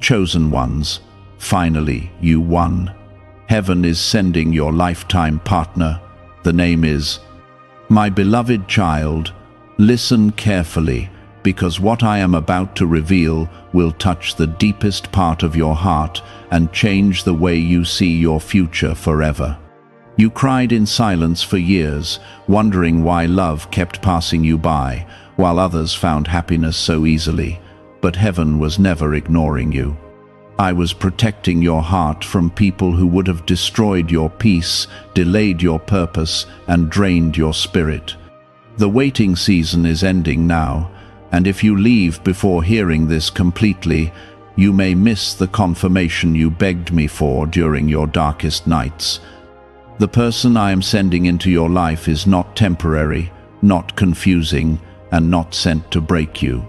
Chosen ones, finally you won. Heaven is sending your lifetime partner. The name is, my beloved child, listen carefully, because what I am about to reveal will touch the deepest part of your heart and change the way you see your future forever. You cried in silence for years, wondering why love kept passing you by, while others found happiness so easily. But heaven was never ignoring you. I was protecting your heart from people who would have destroyed your peace, delayed your purpose, and drained your spirit. The waiting season is ending now, and if you leave before hearing this completely, you may miss the confirmation you begged me for during your darkest nights. The person I am sending into your life is not temporary, not confusing, and not sent to break you.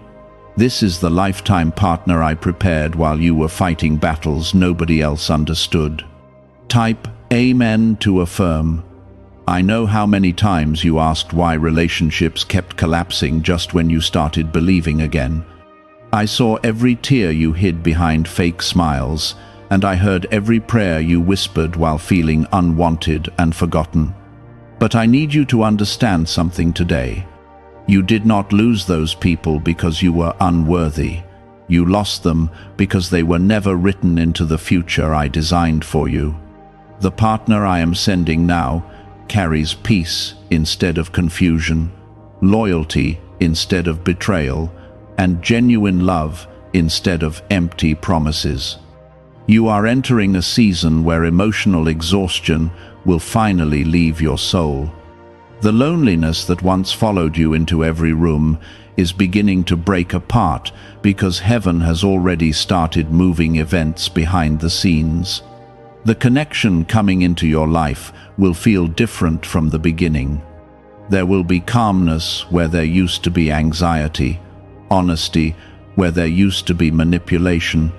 This is the lifetime partner I prepared while you were fighting battles nobody else understood. Type Amen to affirm. I know how many times you asked why relationships kept collapsing just when you started believing again. I saw every tear you hid behind fake smiles, and I heard every prayer you whispered while feeling unwanted and forgotten. But I need you to understand something today. You did not lose those people because you were unworthy. You lost them because they were never written into the future I designed for you. The partner I am sending now carries peace instead of confusion, loyalty instead of betrayal, and genuine love instead of empty promises. You are entering a season where emotional exhaustion will finally leave your soul. The loneliness that once followed you into every room is beginning to break apart because heaven has already started moving events behind the scenes. The connection coming into your life will feel different from the beginning. There will be calmness where there used to be anxiety, honesty where there used to be manipulation,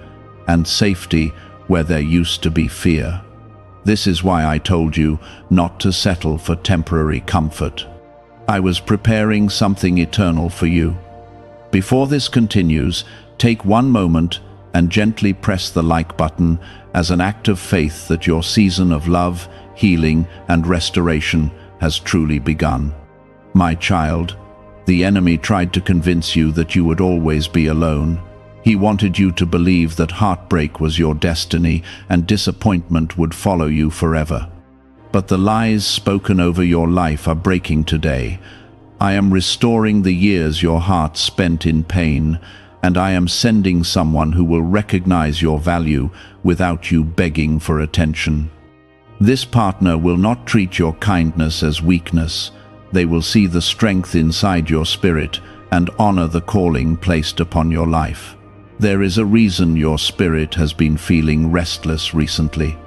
and safety where there used to be fear. This is why I told you not to settle for temporary comfort. I was preparing something eternal for you. Before this continues, take one moment and gently press the like button as an act of faith that your season of love, healing, and restoration has truly begun. My child, the enemy tried to convince you that you would always be alone. He wanted you to believe that heartbreak was your destiny and disappointment would follow you forever. But the lies spoken over your life are breaking today. I am restoring the years your heart spent in pain, and I am sending someone who will recognize your value without you begging for attention. This partner will not treat your kindness as weakness. They will see the strength inside your spirit and honor the calling placed upon your life. There is a reason your spirit has been feeling restless recently.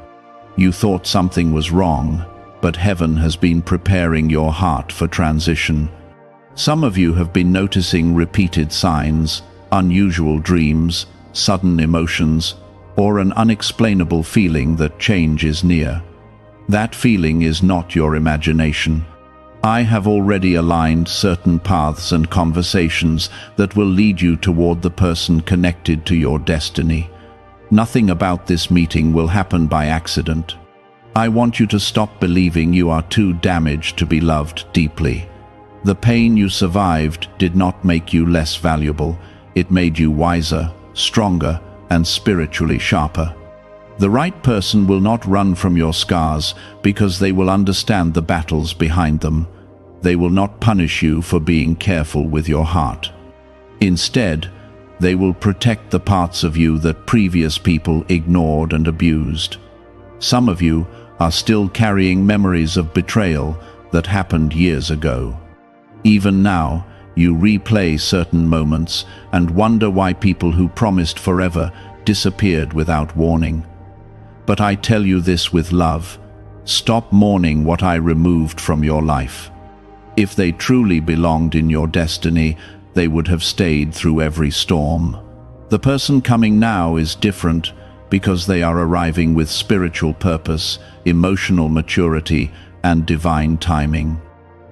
You thought something was wrong, but heaven has been preparing your heart for transition. Some of you have been noticing repeated signs, unusual dreams, sudden emotions, or an unexplainable feeling that change is near. That feeling is not your imagination. I have already aligned certain paths and conversations that will lead you toward the person connected to your destiny. Nothing about this meeting will happen by accident. I want you to stop believing you are too damaged to be loved deeply. The pain you survived did not make you less valuable. It made you wiser, stronger, and spiritually sharper. The right person will not run from your scars because they will understand the battles behind them. They will not punish you for being careful with your heart. Instead, they will protect the parts of you that previous people ignored and abused. Some of you are still carrying memories of betrayal that happened years ago. Even now, you replay certain moments and wonder why people who promised forever disappeared without warning. But I tell you this with love: stop mourning what I removed from your life. If they truly belonged in your destiny, they would have stayed through every storm. The person coming now is different because they are arriving with spiritual purpose, emotional maturity, and divine timing.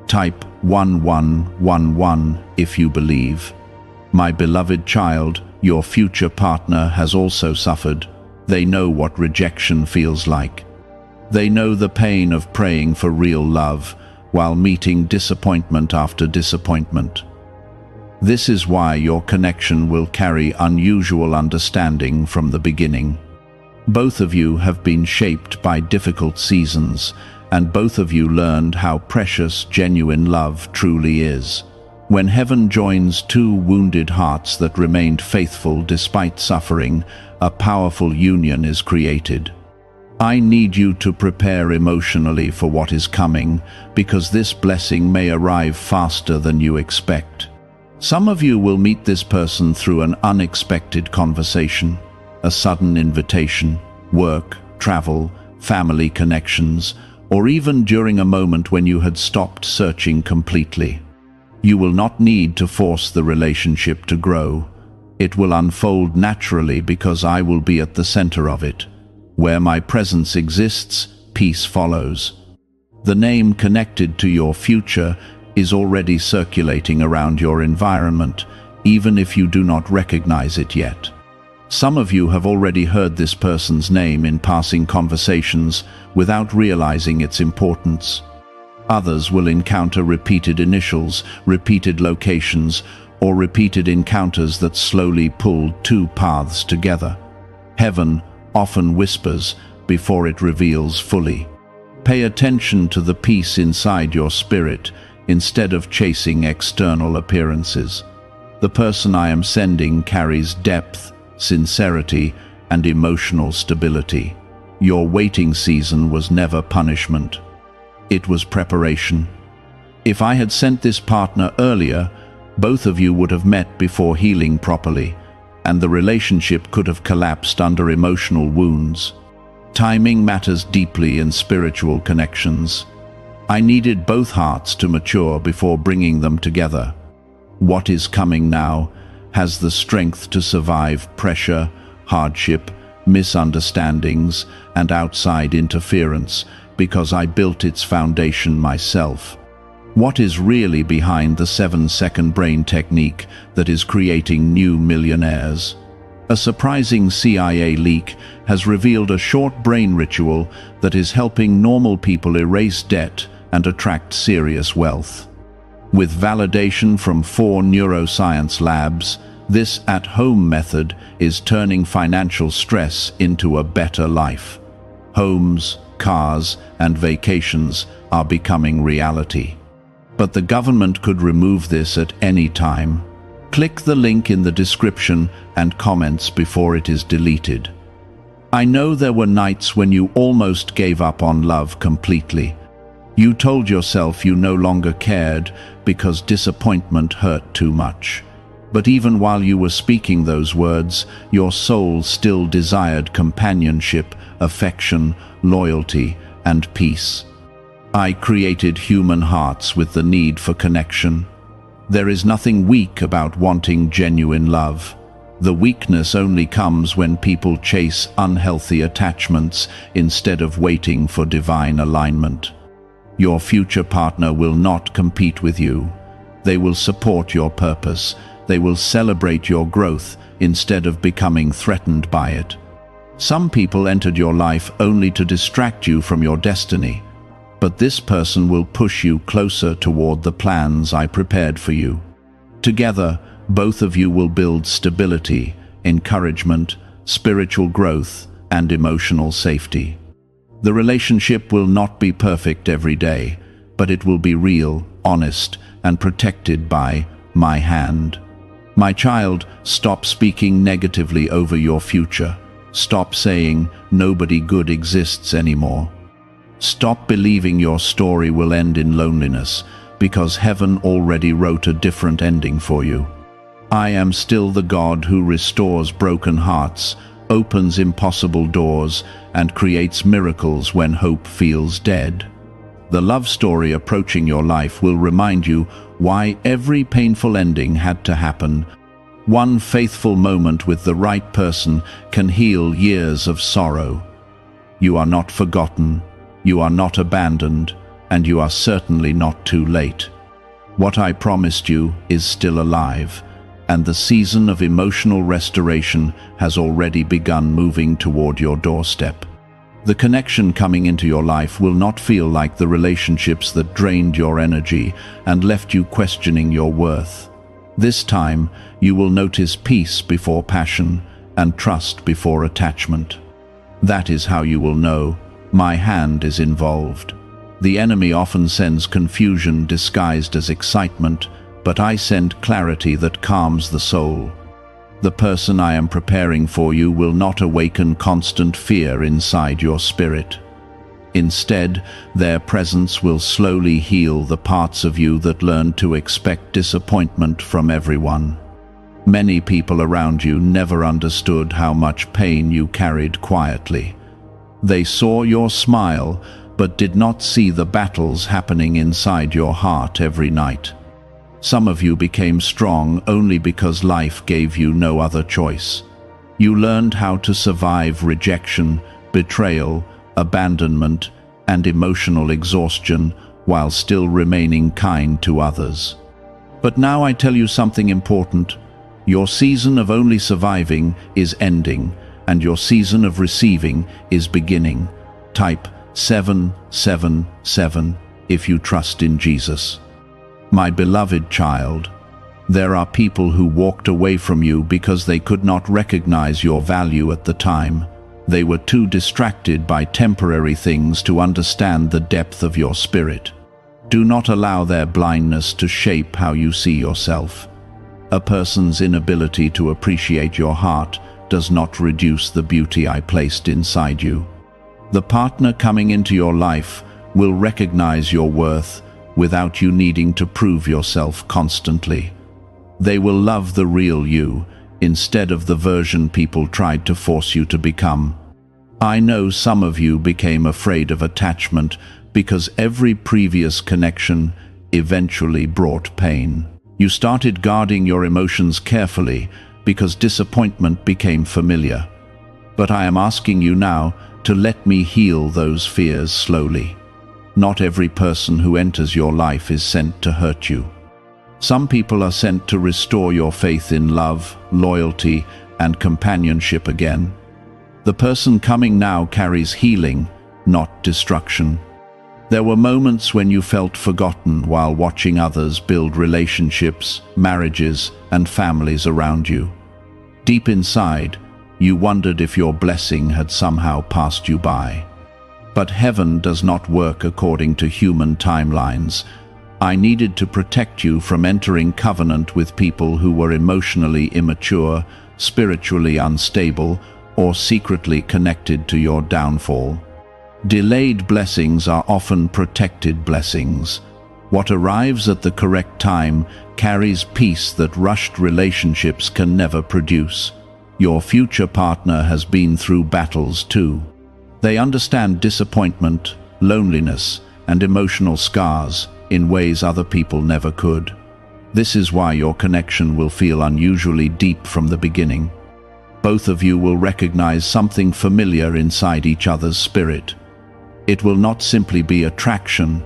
Type 1111 if you believe. My beloved child, your future partner has also suffered. They know what rejection feels like. They know the pain of praying for real love while meeting disappointment after disappointment. This is why your connection will carry unusual understanding from the beginning. Both of you have been shaped by difficult seasons, and both of you learned how precious genuine love truly is. When heaven joins two wounded hearts that remained faithful despite suffering, a powerful union is created. I need you to prepare emotionally for what is coming, because this blessing may arrive faster than you expect. Some of you will meet this person through an unexpected conversation, a sudden invitation, work, travel, family connections, or even during a moment when you had stopped searching completely. You will not need to force the relationship to grow. It will unfold naturally because I will be at the center of it. Where my presence exists, peace follows. The name connected to your future is already circulating around your environment, even if you do not recognize it yet. Some of you have already heard this person's name in passing conversations without realizing its importance. Others will encounter repeated initials, repeated locations, or repeated encounters that slowly pull two paths together. Heaven often whispers before it reveals fully. Pay attention to the peace inside your spirit instead of chasing external appearances. The person I am sending carries depth, sincerity, and emotional stability. Your waiting season was never punishment. It was preparation. If I had sent this partner earlier, both of you would have met before healing properly, and the relationship could have collapsed under emotional wounds. Timing matters deeply in spiritual connections. I needed both hearts to mature before bringing them together. What is coming now has the strength to survive pressure, hardship, misunderstandings, and outside interference because I built its foundation myself. What is really behind the 7-second brain technique that is creating new millionaires? A surprising CIA leak has revealed a short brain ritual that is helping normal people erase debt and attract serious wealth. With validation from 4 neuroscience labs, this at-home method is turning financial stress into a better life. Homes, cars, and vacations are becoming reality. But the government could remove this at any time. Click the link in the description and comments before it is deleted. I know there were nights when you almost gave up on love completely. You told yourself you no longer cared because disappointment hurt too much. But even while you were speaking those words, your soul still desired companionship, affection, loyalty, and peace. I created human hearts with the need for connection. There is nothing weak about wanting genuine love. The weakness only comes when people chase unhealthy attachments instead of waiting for divine alignment. Your future partner will not compete with you. They will support your purpose. They will celebrate your growth instead of becoming threatened by it. Some people entered your life only to distract you from your destiny, but this person will push you closer toward the plans I prepared for you. Together, both of you will build stability, encouragement, spiritual growth, and emotional safety. The relationship will not be perfect every day, but it will be real, honest, and protected by my hand. My child, stop speaking negatively over your future. Stop saying nobody good exists anymore. Stop believing your story will end in loneliness, because heaven already wrote a different ending for you. I am still the God who restores broken hearts, opens impossible doors, and creates miracles when hope feels dead. The love story approaching your life will remind you why every painful ending had to happen. One faithful moment with the right person can heal years of sorrow. You are not forgotten, you are not abandoned, and you are certainly not too late. What I promised you is still alive, and the season of emotional restoration has already begun moving toward your doorstep. The connection coming into your life will not feel like the relationships that drained your energy and left you questioning your worth. This time, you will notice peace before passion and trust before attachment. That is how you will know, my hand is involved. The enemy often sends confusion disguised as excitement, but I send clarity that calms the soul. The person I am preparing for you will not awaken constant fear inside your spirit. Instead, their presence will slowly heal the parts of you that learned to expect disappointment from everyone. Many people around you never understood how much pain you carried quietly. They saw your smile, but did not see the battles happening inside your heart every night. Some of you became strong only because life gave you no other choice. You learned how to survive rejection, betrayal, abandonment, and emotional exhaustion while still remaining kind to others. But now I tell you something important. Your season of only surviving is ending, and your season of receiving is beginning. Type 777 if you trust in Jesus. My beloved child, there are people who walked away from you because they could not recognize your value at the time. They were too distracted by temporary things to understand the depth of your spirit. Do not allow their blindness to shape how you see yourself. A person's inability to appreciate your heart does not reduce the beauty I placed inside you. The partner coming into your life will recognize your worth without you needing to prove yourself constantly. They will love the real you instead of the version people tried to force you to become. I know some of you became afraid of attachment because every previous connection eventually brought pain. You started guarding your emotions carefully because disappointment became familiar. But I am asking you now to let me heal those fears slowly. Not every person who enters your life is sent to hurt you. Some people are sent to restore your faith in love, loyalty, and companionship again. The person coming now carries healing, not destruction. There were moments when you felt forgotten while watching others build relationships, marriages, and families around you. Deep inside, you wondered if your blessing had somehow passed you by. But heaven does not work according to human timelines. I needed to protect you from entering covenant with people who were emotionally immature, spiritually unstable, or secretly connected to your downfall. Delayed blessings are often protected blessings. What arrives at the correct time carries peace that rushed relationships can never produce. Your future partner has been through battles too. They understand disappointment, loneliness, and emotional scars in ways other people never could. This is why your connection will feel unusually deep from the beginning. Both of you will recognize something familiar inside each other's spirit. It will not simply be attraction.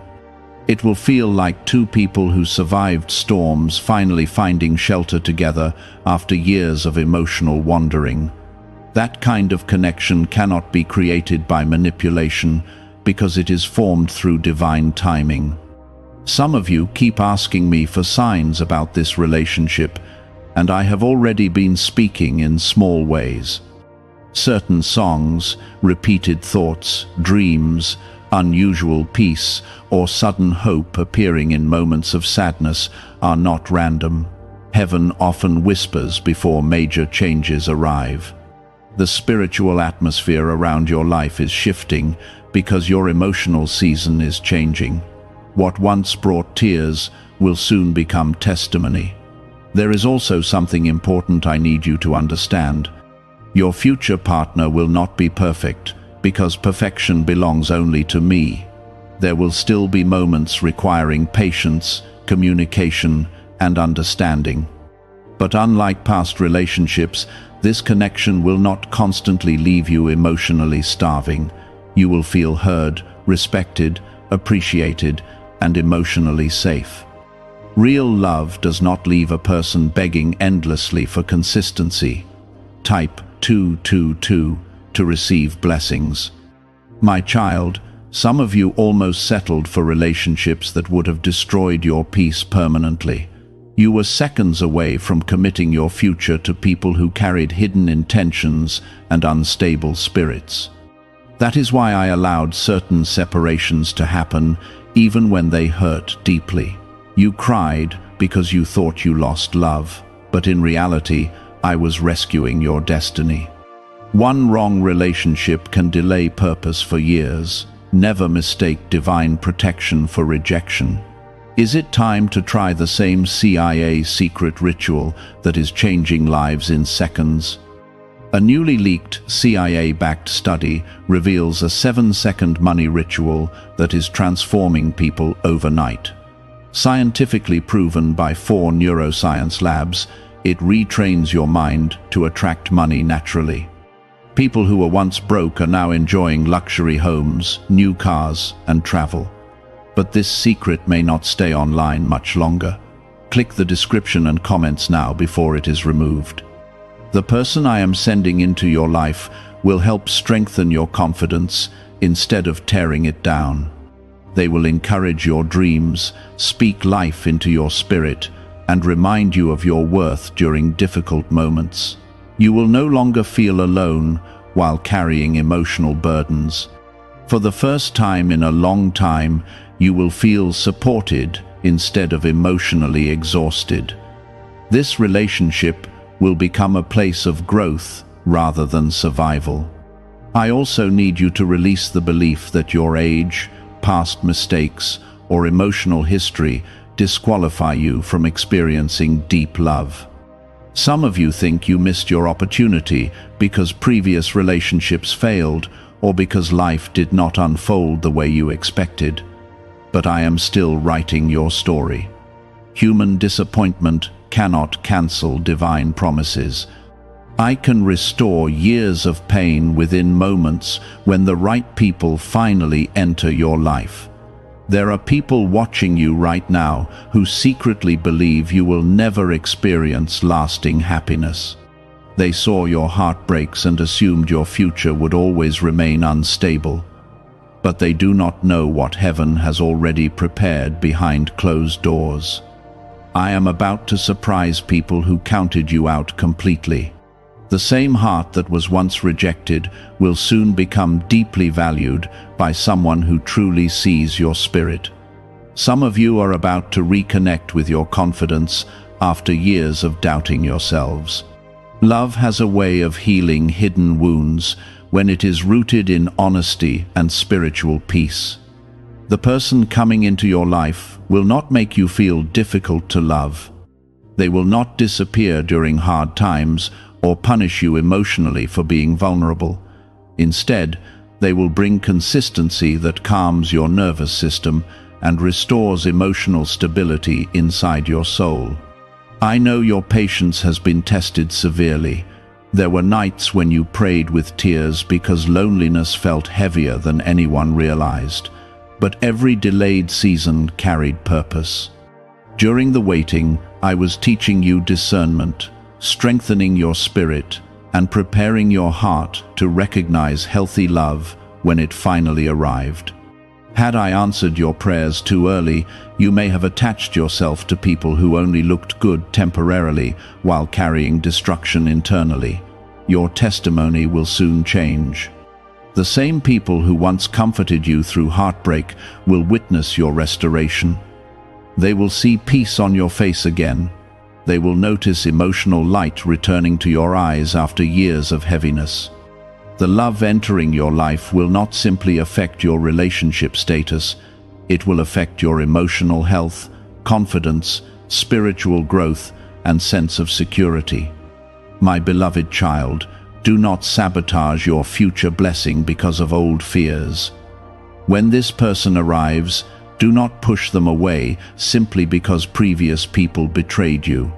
It will feel like two people who survived storms finally finding shelter together after years of emotional wandering. That kind of connection cannot be created by manipulation because it is formed through divine timing. Some of you keep asking me for signs about this relationship, and I have already been speaking in small ways. Certain songs, repeated thoughts, dreams, unusual peace, or sudden hope appearing in moments of sadness are not random. Heaven often whispers before major changes arrive. The spiritual atmosphere around your life is shifting because your emotional season is changing. What once brought tears will soon become testimony. There is also something important I need you to understand. Your future partner will not be perfect because perfection belongs only to me. There will still be moments requiring patience, communication, and understanding. But unlike past relationships, this connection will not constantly leave you emotionally starving. You will feel heard, respected, appreciated, and emotionally safe. Real love does not leave a person begging endlessly for consistency. Type 222 to receive blessings. My child, some of you almost settled for relationships that would have destroyed your peace permanently. You were seconds away from committing your future to people who carried hidden intentions and unstable spirits. That is why I allowed certain separations to happen, even when they hurt deeply. You cried because you thought you lost love, but in reality, I was rescuing your destiny. One wrong relationship can delay purpose for years. Never mistake divine protection for rejection. Is it time to try the same CIA secret ritual that is changing lives in seconds? A newly leaked CIA-backed study reveals a 7-second money ritual that is transforming people overnight. Scientifically proven by 4 neuroscience labs, it retrains your mind to attract money naturally. People who were once broke are now enjoying luxury homes, new cars, and travel. But this secret may not stay online much longer. Click the description and comments now before it is removed. The person I am sending into your life will help strengthen your confidence instead of tearing it down. They will encourage your dreams, speak life into your spirit, and remind you of your worth during difficult moments. You will no longer feel alone while carrying emotional burdens. For the first time in a long time, you will feel supported instead of emotionally exhausted. This relationship will become a place of growth rather than survival. I also need you to release the belief that your age, past mistakes, or emotional history disqualify you from experiencing deep love. Some of you think you missed your opportunity because previous relationships failed or because life did not unfold the way you expected. But I am still writing your story. Human disappointment cannot cancel divine promises. I can restore years of pain within moments when the right people finally enter your life. There are people watching you right now who secretly believe you will never experience lasting happiness. They saw your heartbreaks and assumed your future would always remain unstable. But they do not know what heaven has already prepared behind closed doors. I am about to surprise people who counted you out completely. The same heart that was once rejected will soon become deeply valued by someone who truly sees your spirit. Some of you are about to reconnect with your confidence after years of doubting yourselves. Love has a way of healing hidden wounds when it is rooted in honesty and spiritual peace. The person coming into your life will not make you feel difficult to love. They will not disappear during hard times or punish you emotionally for being vulnerable. Instead, they will bring consistency that calms your nervous system and restores emotional stability inside your soul. I know your patience has been tested severely. There were nights when you prayed with tears because loneliness felt heavier than anyone realized. But every delayed season carried purpose. During the waiting, I was teaching you discernment, strengthening your spirit, and preparing your heart to recognize healthy love when it finally arrived. Had I answered your prayers too early, you may have attached yourself to people who only looked good temporarily while carrying destruction internally. Your testimony will soon change. The same people who once comforted you through heartbreak will witness your restoration. They will see peace on your face again. They will notice emotional light returning to your eyes after years of heaviness. The love entering your life will not simply affect your relationship status, it will affect your emotional health, confidence, spiritual growth, and sense of security. My beloved child, do not sabotage your future blessing because of old fears. When this person arrives, do not push them away simply because previous people betrayed you.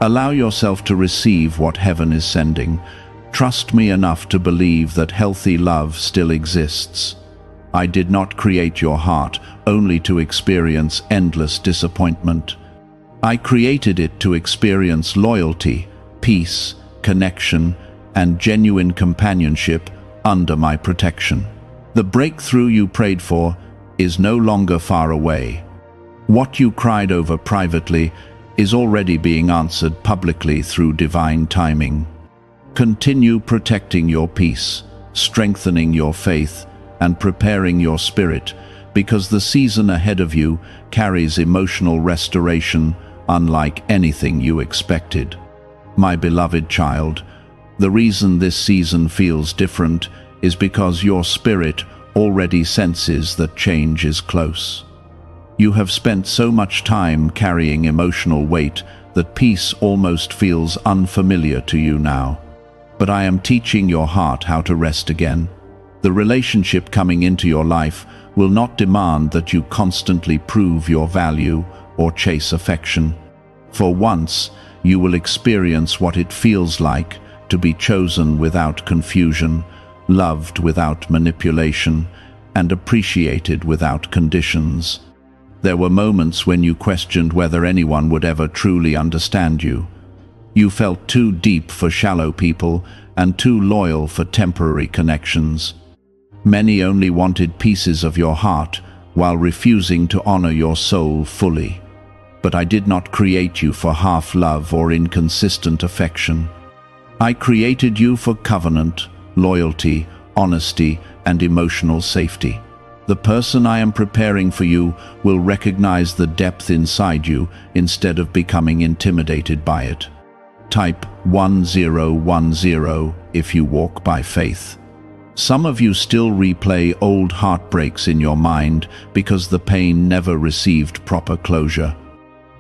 Allow yourself to receive what heaven is sending. Trust me enough to believe that healthy love still exists. I did not create your heart only to experience endless disappointment. I created it to experience loyalty, peace, connection, and genuine companionship under my protection. The breakthrough you prayed for is no longer far away. What you cried over privately is already being answered publicly through divine timing. Continue protecting your peace, strengthening your faith, and preparing your spirit, because the season ahead of you carries emotional restoration unlike anything you expected. My beloved child, the reason this season feels different is because your spirit already senses that change is close. You have spent so much time carrying emotional weight that peace almost feels unfamiliar to you now. But I am teaching your heart how to rest again. The relationship coming into your life will not demand that you constantly prove your value or chase affection. For once, you will experience what it feels like to be chosen without confusion, loved without manipulation, and appreciated without conditions. There were moments when you questioned whether anyone would ever truly understand you. You felt too deep for shallow people and too loyal for temporary connections. Many only wanted pieces of your heart while refusing to honor your soul fully. But I did not create you for half love or inconsistent affection. I created you for covenant, loyalty, honesty, and emotional safety. The person I am preparing for you will recognize the depth inside you instead of becoming intimidated by it. Type 1010 if you walk by faith. Some of you still replay old heartbreaks in your mind because the pain never received proper closure.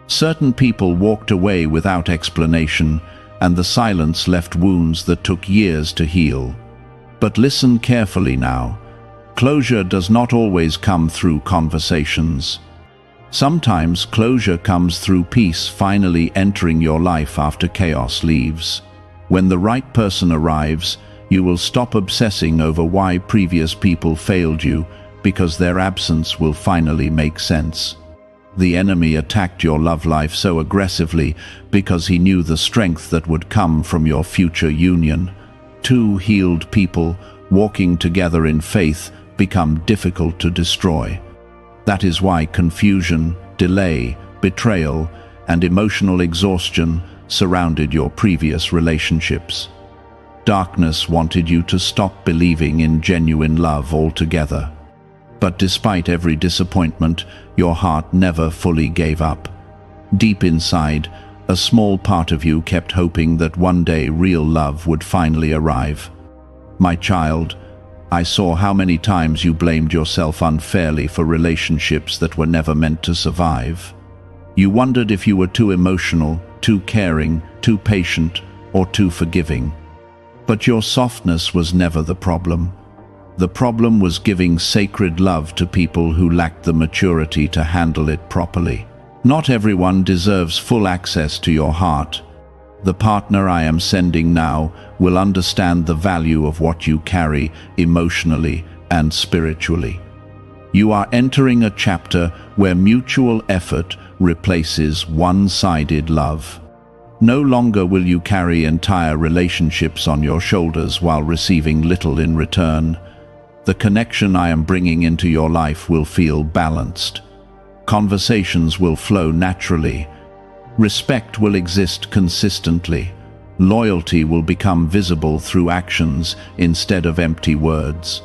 Certain people walked away without explanation, and the silence left wounds that took years to heal. But listen carefully now. Closure does not always come through conversations. Sometimes closure comes through peace finally entering your life after chaos leaves. When the right person arrives, you will stop obsessing over why previous people failed you, because their absence will finally make sense. The enemy attacked your love life so aggressively because he knew the strength that would come from your future union. Two healed people walking together in faith become difficult to destroy. That is why confusion, delay, betrayal, and emotional exhaustion surrounded your previous relationships. Darkness wanted you to stop believing in genuine love altogether. But despite every disappointment, your heart never fully gave up. Deep inside, a small part of you kept hoping that one day real love would finally arrive. My child, I saw how many times you blamed yourself unfairly for relationships that were never meant to survive. You wondered if you were too emotional, too caring, too patient, or too forgiving. But your softness was never the problem. The problem was giving sacred love to people who lacked the maturity to handle it properly. Not everyone deserves full access to your heart. The partner I am sending now will understand the value of what you carry emotionally and spiritually. You are entering a chapter where mutual effort replaces one-sided love. No longer will you carry entire relationships on your shoulders while receiving little in return. The connection I am bringing into your life will feel balanced. Conversations will flow naturally. Respect will exist consistently. Loyalty will become visible through actions instead of empty words.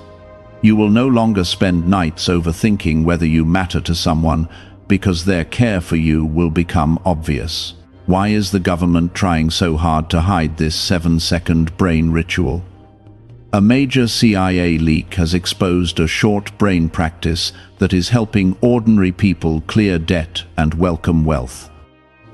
You will no longer spend nights overthinking whether you matter to someone, because their care for you will become obvious. Why is the government trying so hard to hide this 7-second brain ritual? A major CIA leak has exposed a short brain practice that is helping ordinary people clear debt and welcome wealth.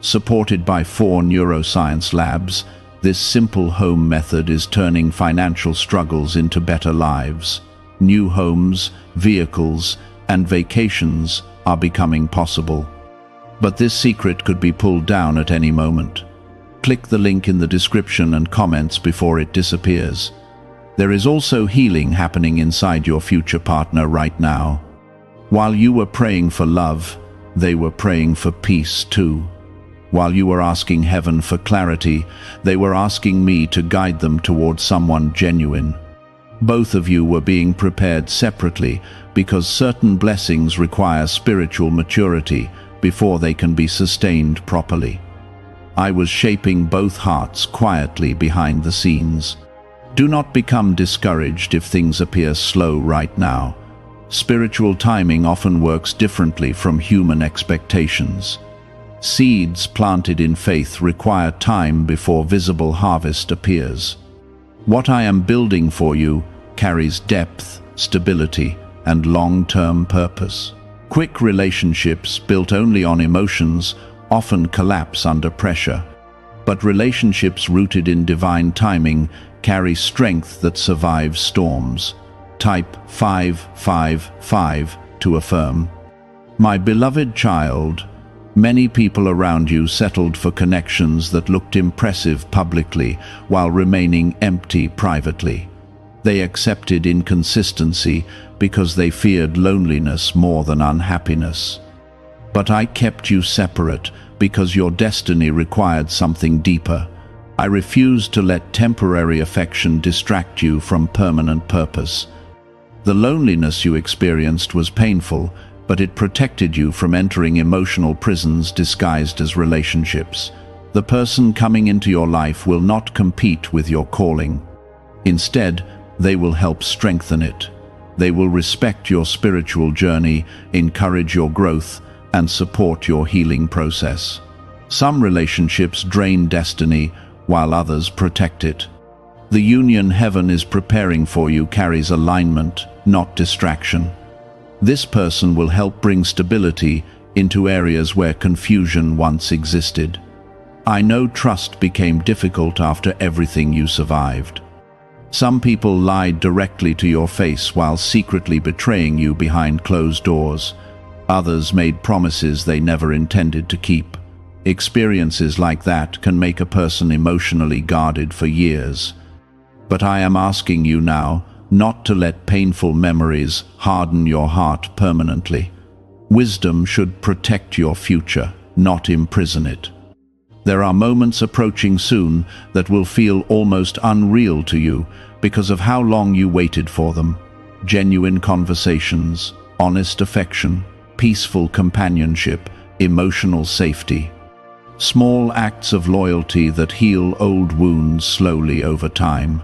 Supported by 4 neuroscience labs, this simple home method is turning financial struggles into better lives. New homes, vehicles, and vacations are becoming possible. But this secret could be pulled down at any moment. Click the link in the description and comments before it disappears. There is also healing happening inside your future partner right now. While you were praying for love, they were praying for peace too. While you were asking heaven for clarity, they were asking me to guide them toward someone genuine. Both of you were being prepared separately because certain blessings require spiritual maturity before they can be sustained properly. I was shaping both hearts quietly behind the scenes. Do not become discouraged if things appear slow right now. Spiritual timing often works differently from human expectations. Seeds planted in faith require time before visible harvest appears. What I am building for you carries depth, stability, and long-term purpose. Quick relationships built only on emotions often collapse under pressure, but relationships rooted in divine timing carry strength that survives storms. Type 555 to affirm. My beloved child, many people around you settled for connections that looked impressive publicly while remaining empty privately. They accepted inconsistency because they feared loneliness more than unhappiness. But I kept you separate because your destiny required something deeper. I refused to let temporary affection distract you from permanent purpose. The loneliness you experienced was painful, but it protected you from entering emotional prisons disguised as relationships. The person coming into your life will not compete with your calling. Instead, they will help strengthen it. They will respect your spiritual journey, encourage your growth, and support your healing process. Some relationships drain destiny, while others protect it. The union heaven is preparing for you carries alignment, not distraction. This person will help bring stability into areas where confusion once existed. I know trust became difficult after everything you survived. Some people lied directly to your face while secretly betraying you behind closed doors. Others made promises they never intended to keep. Experiences like that can make a person emotionally guarded for years. But I am asking you now not to let painful memories harden your heart permanently. Wisdom should protect your future, not imprison it. There are moments approaching soon that will feel almost unreal to you because of how long you waited for them. Genuine conversations, honest affection, peaceful companionship, emotional safety. Small acts of loyalty that heal old wounds slowly over time.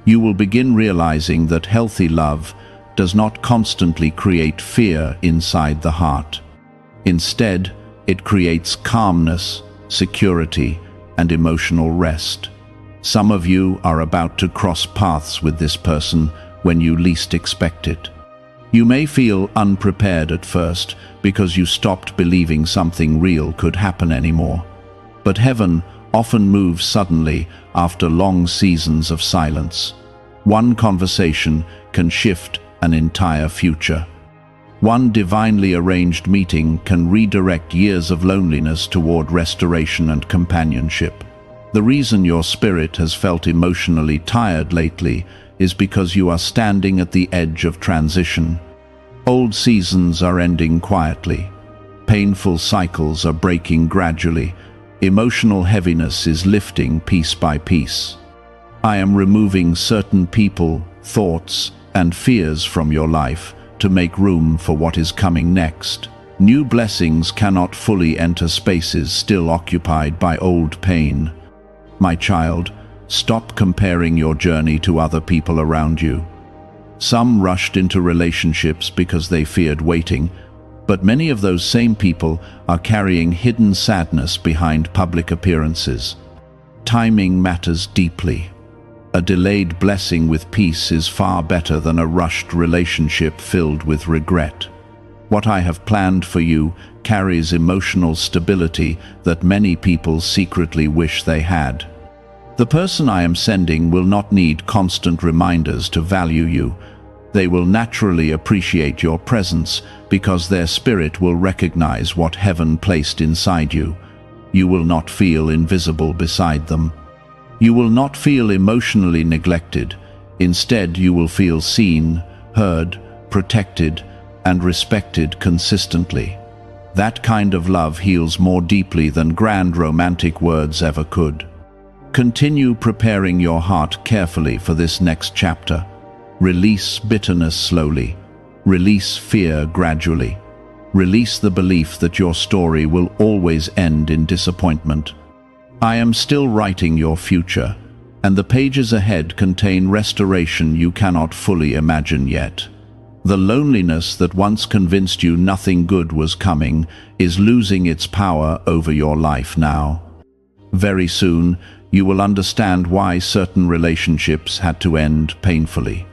You will begin realizing that healthy love does not constantly create fear inside the heart. Instead, it creates calmness, security, and emotional rest. Some of you are about to cross paths with this person when you least expect it. You may feel unprepared at first because you stopped believing something real could happen anymore. But heaven often moves suddenly after long seasons of silence. One conversation can shift an entire future. One divinely arranged meeting can redirect years of loneliness toward restoration and companionship. The reason your spirit has felt emotionally tired lately is because you are standing at the edge of transition. Old seasons are ending quietly. Painful cycles are breaking gradually. Emotional heaviness is lifting piece by piece. I am removing certain people, thoughts, and fears from your life to make room for what is coming next. New blessings cannot fully enter spaces still occupied by old pain. My child, stop comparing your journey to other people around you. Some rushed into relationships because they feared waiting, but many of those same people are carrying hidden sadness behind public appearances. Timing matters deeply. A delayed blessing with peace is far better than a rushed relationship filled with regret. What I have planned for you carries emotional stability that many people secretly wish they had. The person I am sending will not need constant reminders to value you. They will naturally appreciate your presence because their spirit will recognize what heaven placed inside you. You will not feel invisible beside them. You will not feel emotionally neglected. Instead, you will feel seen, heard, protected, and respected consistently. That kind of love heals more deeply than grand romantic words ever could. Continue preparing your heart carefully for this next chapter. Release bitterness slowly. Release fear gradually. Release the belief that your story will always end in disappointment. I am still writing your future, and the pages ahead contain restoration you cannot fully imagine yet. The loneliness that once convinced you nothing good was coming is losing its power over your life now. Very soon, you will understand why certain relationships had to end painfully.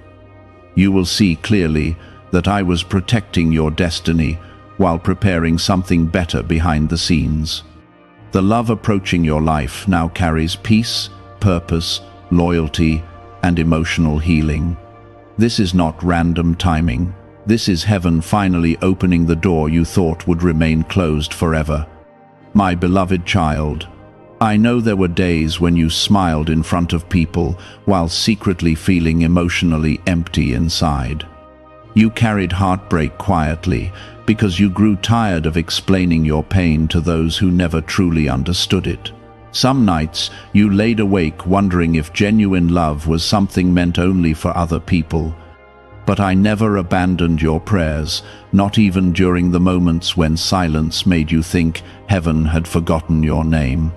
You will see clearly that I was protecting your destiny while preparing something better behind the scenes. The love approaching your life now carries peace, purpose, loyalty, and emotional healing. This is not random timing. This is heaven finally opening the door you thought would remain closed forever. My beloved child, I know there were days when you smiled in front of people while secretly feeling emotionally empty inside. You carried heartbreak quietly because you grew tired of explaining your pain to those who never truly understood it. Some nights you laid awake wondering if genuine love was something meant only for other people. But I never abandoned your prayers, not even during the moments when silence made you think heaven had forgotten your name.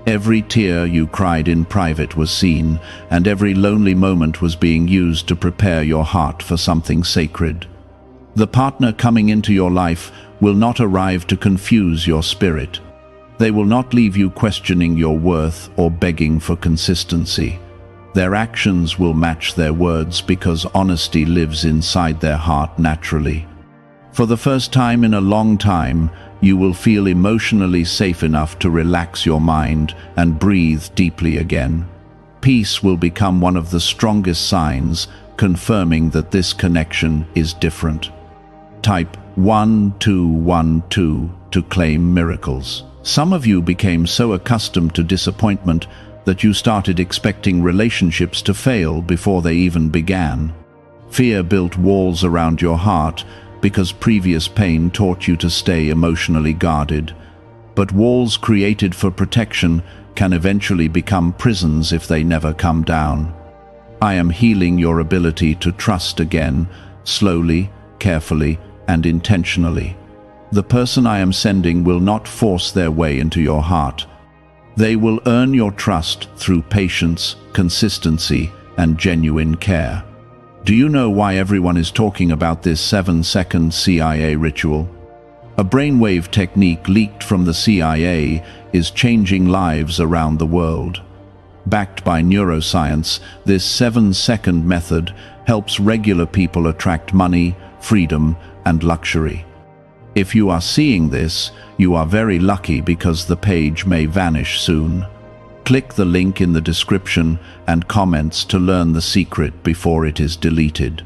Every tear you cried in private was seen, and every lonely moment was being used to prepare your heart for something sacred. The partner coming into your life will not arrive to confuse your spirit. They will not leave you questioning your worth or begging for consistency. Their actions will match their words because honesty lives inside their heart naturally. For the first time in a long time, you will feel emotionally safe enough to relax your mind and breathe deeply again. Peace will become one of the strongest signs, confirming that this connection is different. Type 1212 to claim miracles. Some of you became so accustomed to disappointment that you started expecting relationships to fail before they even began. Fear built walls around your heart because previous pain taught you to stay emotionally guarded. But walls created for protection can eventually become prisons if they never come down. I am healing your ability to trust again, slowly, carefully, and intentionally. The person I am sending will not force their way into your heart. They will earn your trust through patience, consistency, and genuine care. Do you know why everyone is talking about this 7-second CIA ritual? A brainwave technique leaked from the CIA is changing lives around the world. Backed by neuroscience, this 7-second method helps regular people attract money, freedom, and luxury. If you are seeing this, you are very lucky because the page may vanish soon. Click the link in the description and comments to learn the secret before it is deleted.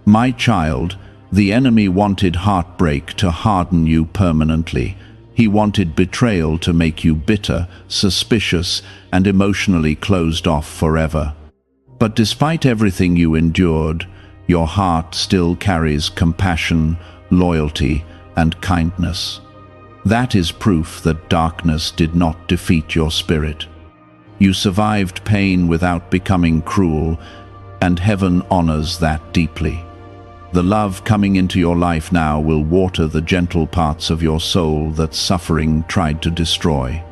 My child, the enemy wanted heartbreak to harden you permanently. He wanted betrayal to make you bitter, suspicious, and emotionally closed off forever. But despite everything you endured, your heart still carries compassion, loyalty, and kindness. That is proof that darkness did not defeat your spirit. You survived pain without becoming cruel, and heaven honors that deeply. The love coming into your life now will water the gentle parts of your soul that suffering tried to destroy.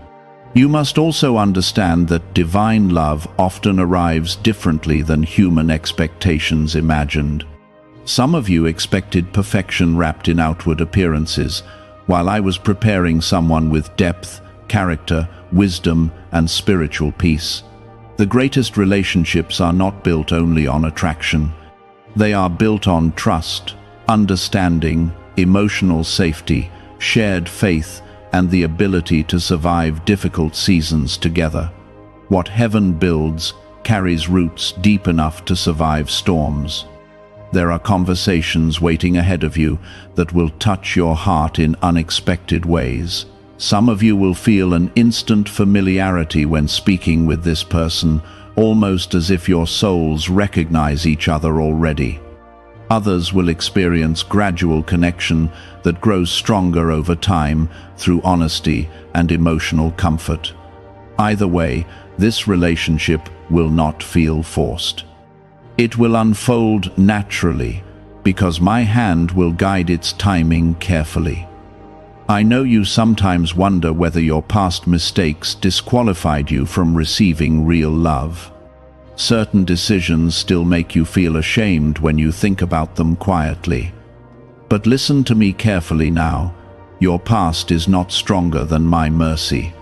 You must also understand that divine love often arrives differently than human expectations imagined. Some of you expected perfection wrapped in outward appearances, while I was preparing someone with depth, character, wisdom, and spiritual peace. The greatest relationships are not built only on attraction. They are built on trust, understanding, emotional safety, shared faith, and the ability to survive difficult seasons together. What heaven builds carries roots deep enough to survive storms. There are conversations waiting ahead of you that will touch your heart in unexpected ways. Some of you will feel an instant familiarity when speaking with this person, almost as if your souls recognize each other already. Others will experience gradual connection that grows stronger over time through honesty and emotional comfort. Either way, this relationship will not feel forced. It will unfold naturally, because my hand will guide its timing carefully. I know you sometimes wonder whether your past mistakes disqualified you from receiving real love. Certain decisions still make you feel ashamed when you think about them quietly. But listen to me carefully now. Your past is not stronger than my mercy.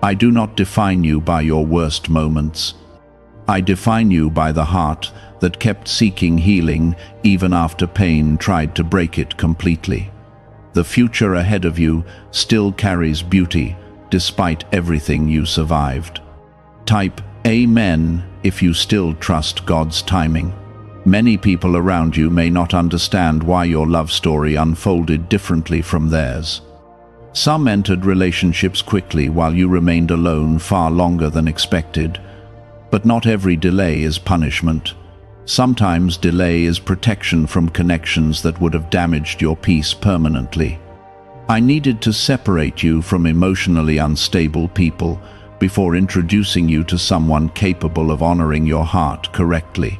I do not define you by your worst moments. I define you by the heart that kept seeking healing even after pain tried to break it completely. The future ahead of you still carries beauty despite everything you survived. Type Amen if you still trust God's timing. Many people around you may not understand why your love story unfolded differently from theirs. Some entered relationships quickly while you remained alone far longer than expected. But not every delay is punishment. Sometimes delay is protection from connections that would have damaged your peace permanently. I needed to separate you from emotionally unstable people before introducing you to someone capable of honoring your heart correctly.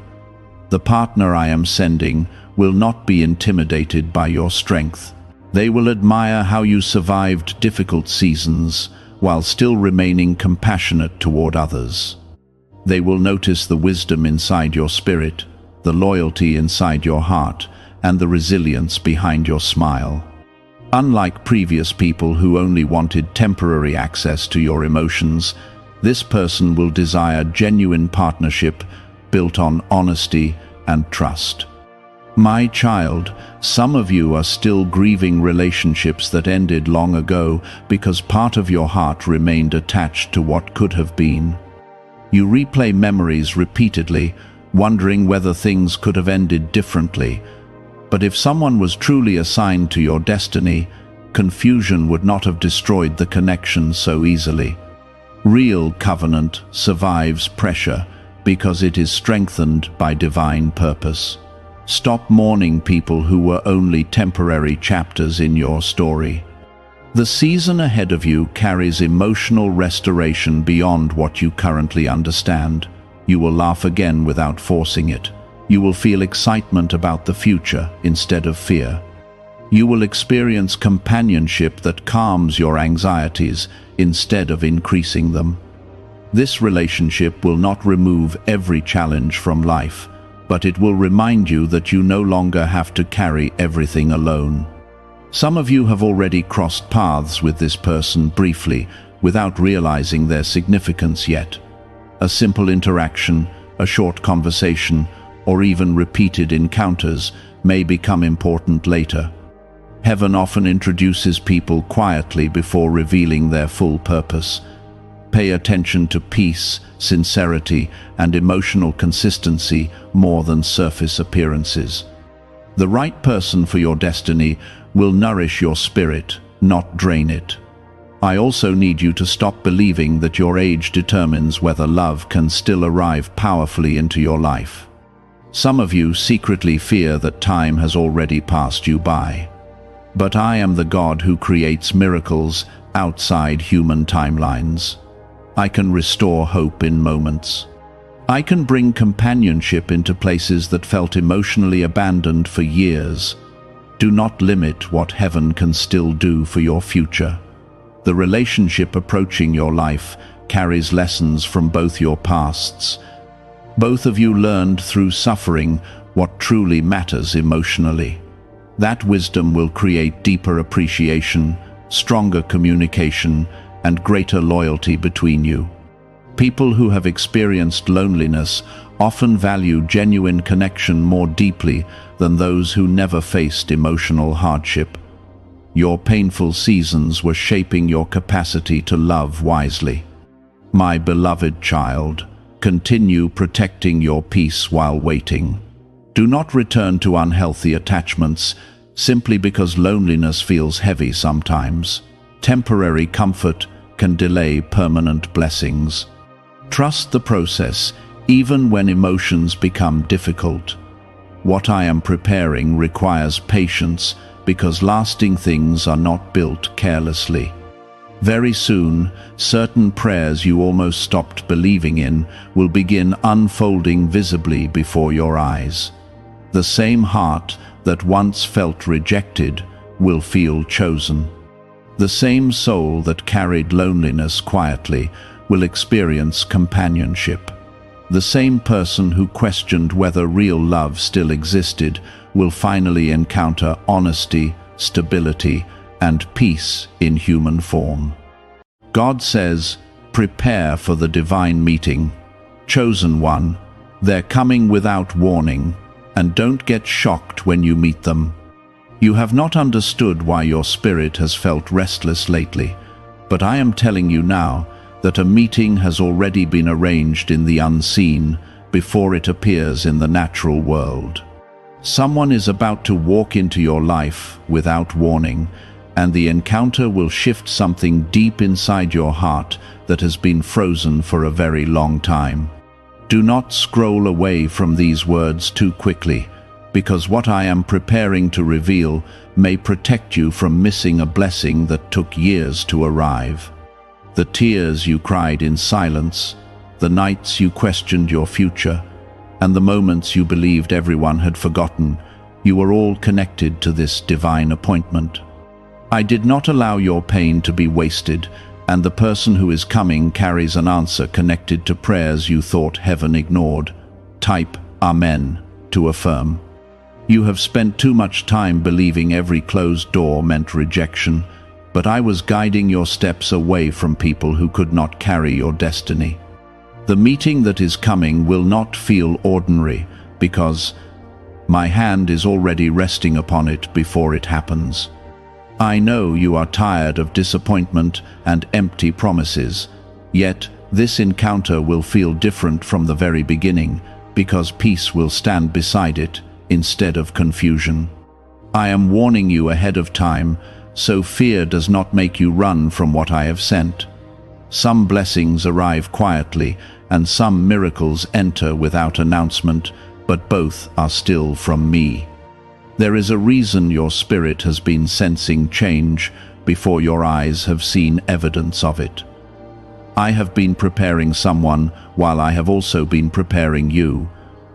The partner I am sending will not be intimidated by your strength. They will admire how you survived difficult seasons while still remaining compassionate toward others. They will notice the wisdom inside your spirit, the loyalty inside your heart, and the resilience behind your smile. Unlike previous people who only wanted temporary access to your emotions, this person will desire genuine partnership built on honesty and trust. My child, some of you are still grieving relationships that ended long ago because part of your heart remained attached to what could have been. You replay memories repeatedly, wondering whether things could have ended differently. But if someone was truly assigned to your destiny, confusion would not have destroyed the connection so easily. Real covenant survives pressure because it is strengthened by divine purpose. Stop mourning people who were only temporary chapters in your story. The season ahead of you carries emotional restoration beyond what you currently understand. You will laugh again without forcing it. You will feel excitement about the future instead of fear. You will experience companionship that calms your anxieties instead of increasing them. This relationship will not remove every challenge from life, but it will remind you that you no longer have to carry everything alone. Some of you have already crossed paths with this person briefly, without realizing their significance yet. A simple interaction, a short conversation, or even repeated encounters may become important later. Heaven often introduces people quietly before revealing their full purpose. Pay attention to peace, sincerity, and emotional consistency more than surface appearances. The right person for your destiny will nourish your spirit, not drain it. I also need you to stop believing that your age determines whether love can still arrive powerfully into your life. Some of you secretly fear that time has already passed you by. But I am the God who creates miracles outside human timelines. I can restore hope in moments. I can bring companionship into places that felt emotionally abandoned for years. Do not limit what heaven can still do for your future. The relationship approaching your life carries lessons from both your pasts. Both of you learned through suffering what truly matters emotionally. That wisdom will create deeper appreciation, stronger communication, and greater loyalty between you. People who have experienced loneliness often value genuine connection more deeply than those who never faced emotional hardship. Your painful seasons were shaping your capacity to love wisely. My beloved child, continue protecting your peace while waiting. Do not return to unhealthy attachments simply because loneliness feels heavy sometimes. Temporary comfort can delay permanent blessings. Trust the process, even when emotions become difficult. What I am preparing requires patience, because lasting things are not built carelessly. Very soon, certain prayers you almost stopped believing in will begin unfolding visibly before your eyes. The same heart that once felt rejected will feel chosen. The same soul that carried loneliness quietly will experience companionship. The same person who questioned whether real love still existed will finally encounter honesty, stability, and peace in human form. God says, prepare for the divine meeting. Chosen one, they're coming without warning, and don't get shocked when you meet them. You have not understood why your spirit has felt restless lately, but I am telling you now that a meeting has already been arranged in the unseen before it appears in the natural world. Someone is about to walk into your life without warning, and the encounter will shift something deep inside your heart that has been frozen for a very long time. Do not scroll away from these words too quickly, because what I am preparing to reveal may protect you from missing a blessing that took years to arrive. The tears you cried in silence, the nights you questioned your future, and the moments you believed everyone had forgotten, you are all connected to this divine appointment. I did not allow your pain to be wasted, and the person who is coming carries an answer connected to prayers you thought heaven ignored. Type Amen to affirm. You have spent too much time believing every closed door meant rejection, but I was guiding your steps away from people who could not carry your destiny. The meeting that is coming will not feel ordinary, because my hand is already resting upon it before it happens. I know you are tired of disappointment and empty promises, yet this encounter will feel different from the very beginning, because peace will stand beside it instead of confusion. I am warning you ahead of time, so fear does not make you run from what I have sent. Some blessings arrive quietly, and some miracles enter without announcement, but both are still from me. There is a reason your spirit has been sensing change before your eyes have seen evidence of it. I have been preparing someone while I have also been preparing you,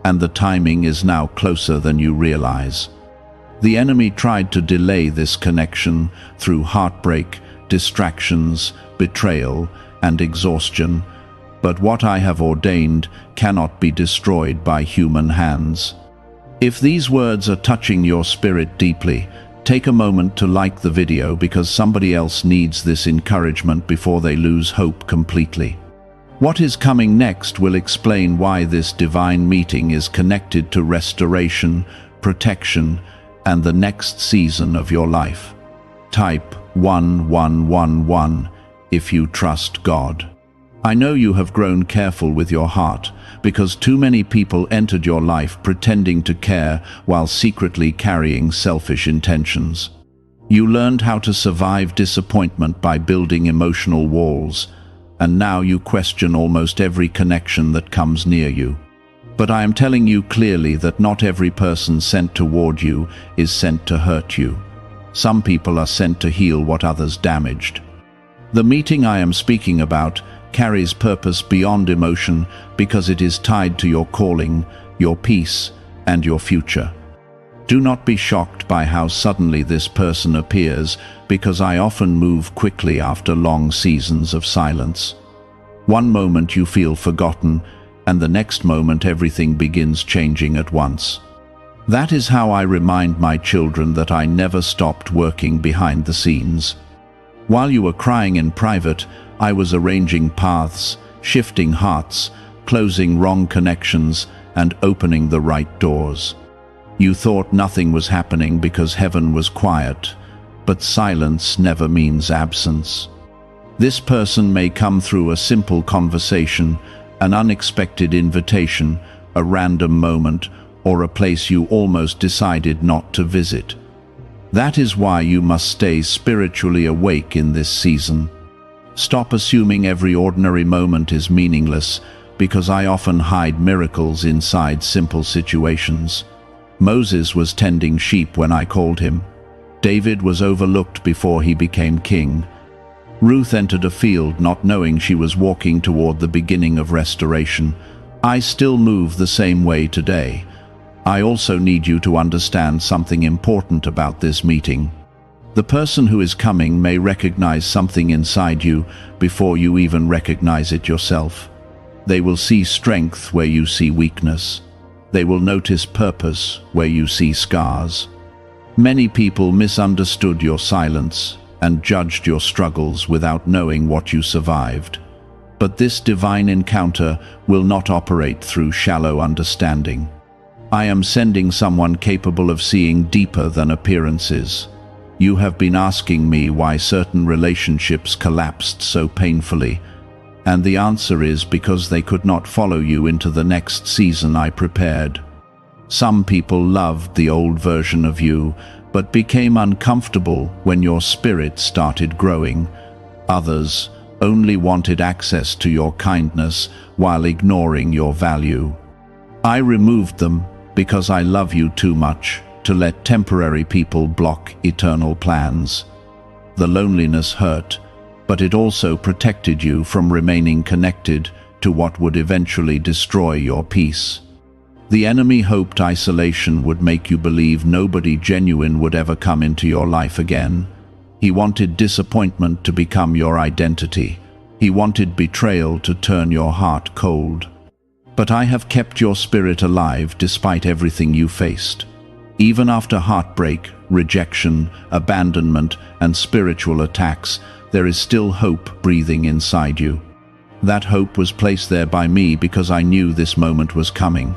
and the timing is now closer than you realize. The enemy tried to delay this connection through heartbreak, distractions, betrayal, and exhaustion, but what I have ordained cannot be destroyed by human hands. If these words are touching your spirit deeply, take a moment to like the video, because somebody else needs this encouragement before they lose hope completely. What is coming next will explain why this divine meeting is connected to restoration, protection, and the next season of your life. Type 1111 if you trust God. I know you have grown careful with your heart, because too many people entered your life pretending to care while secretly carrying selfish intentions. You learned how to survive disappointment by building emotional walls, and now you question almost every connection that comes near you. But I am telling you clearly that not every person sent toward you is sent to hurt you. Some people are sent to heal what others damaged. The meeting I am speaking about carries purpose beyond emotion, because it is tied to your calling, your peace, and your future. Do not be shocked by how suddenly this person appears, because I often move quickly after long seasons of silence. One moment you feel forgotten, and the next moment everything begins changing at once. That is how I remind my children that I never stopped working behind the scenes. While you were crying in private, I was arranging paths, shifting hearts, closing wrong connections, and opening the right doors. You thought nothing was happening because heaven was quiet, but silence never means absence. This person may come through a simple conversation, an unexpected invitation, a random moment, or a place you almost decided not to visit. That is why you must stay spiritually awake in this season. Stop assuming every ordinary moment is meaningless, because I often hide miracles inside simple situations. Moses was tending sheep when I called him. David was overlooked before he became king. Ruth entered a field not knowing she was walking toward the beginning of restoration. I still move the same way today. I also need you to understand something important about this meeting. The person who is coming may recognize something inside you before you even recognize it yourself. They will see strength where you see weakness. They will notice purpose where you see scars. Many people misunderstood your silence and judged your struggles without knowing what you survived. But this divine encounter will not operate through shallow understanding. I am sending someone capable of seeing deeper than appearances. You have been asking me why certain relationships collapsed so painfully, and the answer is because they could not follow you into the next season I prepared. Some people loved the old version of you, but became uncomfortable when your spirit started growing. Others only wanted access to your kindness while ignoring your value. I removed them because I love you too much to let temporary people block eternal plans. The loneliness hurt, but it also protected you from remaining connected to what would eventually destroy your peace. The enemy hoped isolation would make you believe nobody genuine would ever come into your life again. He wanted disappointment to become your identity. He wanted betrayal to turn your heart cold. But I have kept your spirit alive despite everything you faced. Even after heartbreak, rejection, abandonment, and spiritual attacks, there is still hope breathing inside you. That hope was placed there by me because I knew this moment was coming.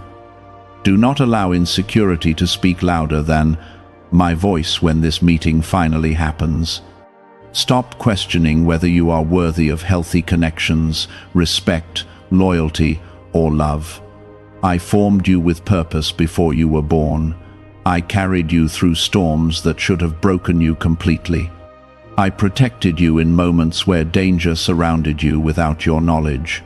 Do not allow insecurity to speak louder than my voice when this meeting finally happens. Stop questioning whether you are worthy of healthy connections, respect, loyalty, or love. I formed you with purpose before you were born. I carried you through storms that should have broken you completely. I protected you in moments where danger surrounded you without your knowledge.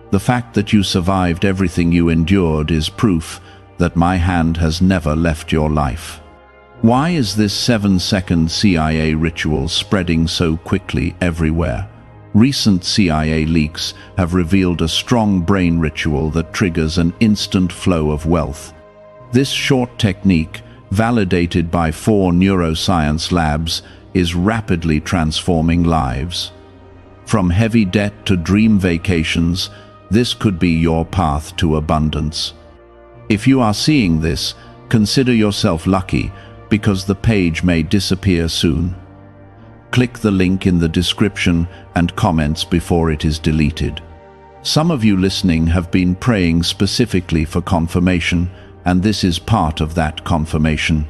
The fact that you survived everything you endured is proof that my hand has never left your life. Why is this 7-second CIA ritual spreading so quickly everywhere? Recent CIA leaks have revealed a strong brain ritual that triggers an instant flow of wealth. This short technique, validated by 4 neuroscience labs, is rapidly transforming lives. From heavy debt to dream vacations, this could be your path to abundance. If you are seeing this, consider yourself lucky, because the page may disappear soon. Click the link in the description and comments before it is deleted. Some of you listening have been praying specifically for confirmation, and this is part of that confirmation.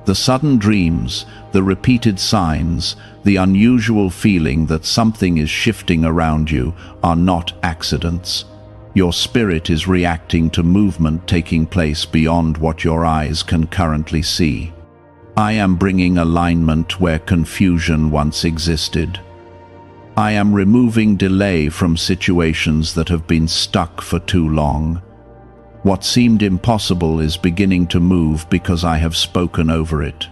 The sudden dreams, the repeated signs, the unusual feeling that something is shifting around you are not accidents. Your spirit is reacting to movement taking place beyond what your eyes can currently see. I am bringing alignment where confusion once existed. I am removing delay from situations that have been stuck for too long. What seemed impossible is beginning to move because I have spoken over it.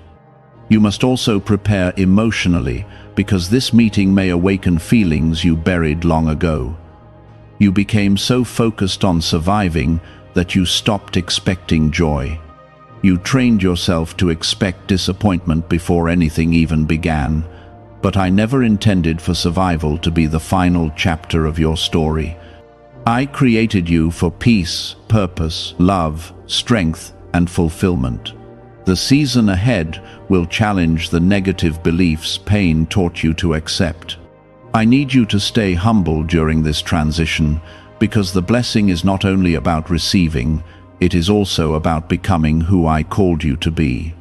You must also prepare emotionally, because this meeting may awaken feelings you buried long ago. You became so focused on surviving that you stopped expecting joy. You trained yourself to expect disappointment before anything even began. But I never intended for survival to be the final chapter of your story. I created you for peace, purpose, love, strength, and fulfillment. The season ahead will challenge the negative beliefs pain taught you to accept. I need you to stay humble during this transition, because the blessing is not only about receiving, it is also about becoming who I called you to be.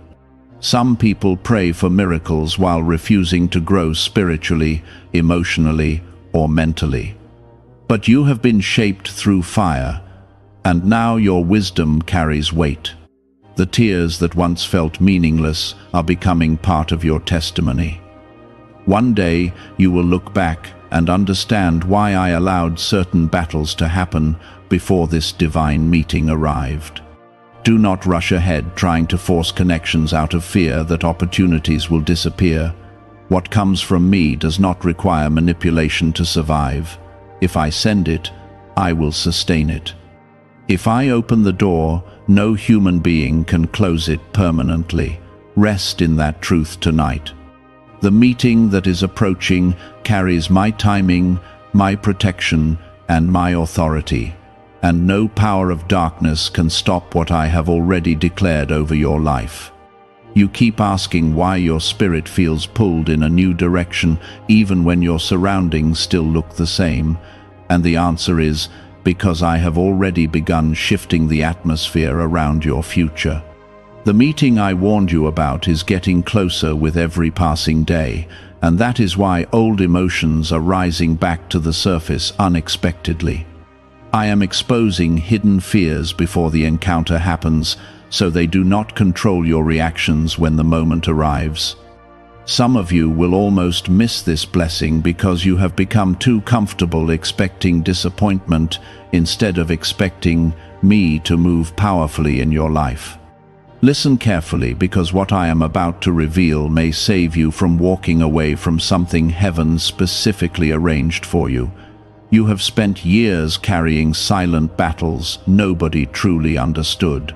Some people pray for miracles while refusing to grow spiritually, emotionally, or mentally. But you have been shaped through fire, and now your wisdom carries weight. The tears that once felt meaningless are becoming part of your testimony. One day you will look back and understand why I allowed certain battles to happen before this divine meeting arrived. Do not rush ahead trying to force connections out of fear that opportunities will disappear. What comes from me does not require manipulation to survive. If I send it, I will sustain it. If I open the door, no human being can close it permanently. Rest in that truth tonight. The meeting that is approaching carries my timing, my protection, and my authority, and no power of darkness can stop what I have already declared over your life. You keep asking why your spirit feels pulled in a new direction even when your surroundings still look the same, and the answer is because I have already begun shifting the atmosphere around your future. The meeting I warned you about is getting closer with every passing day, and that is why old emotions are rising back to the surface unexpectedly. I am exposing hidden fears before the encounter happens, so they do not control your reactions when the moment arrives. Some of you will almost miss this blessing because you have become too comfortable expecting disappointment instead of expecting me to move powerfully in your life. Listen carefully, because what I am about to reveal may save you from walking away from something heaven specifically arranged for you. You have spent years carrying silent battles nobody truly understood.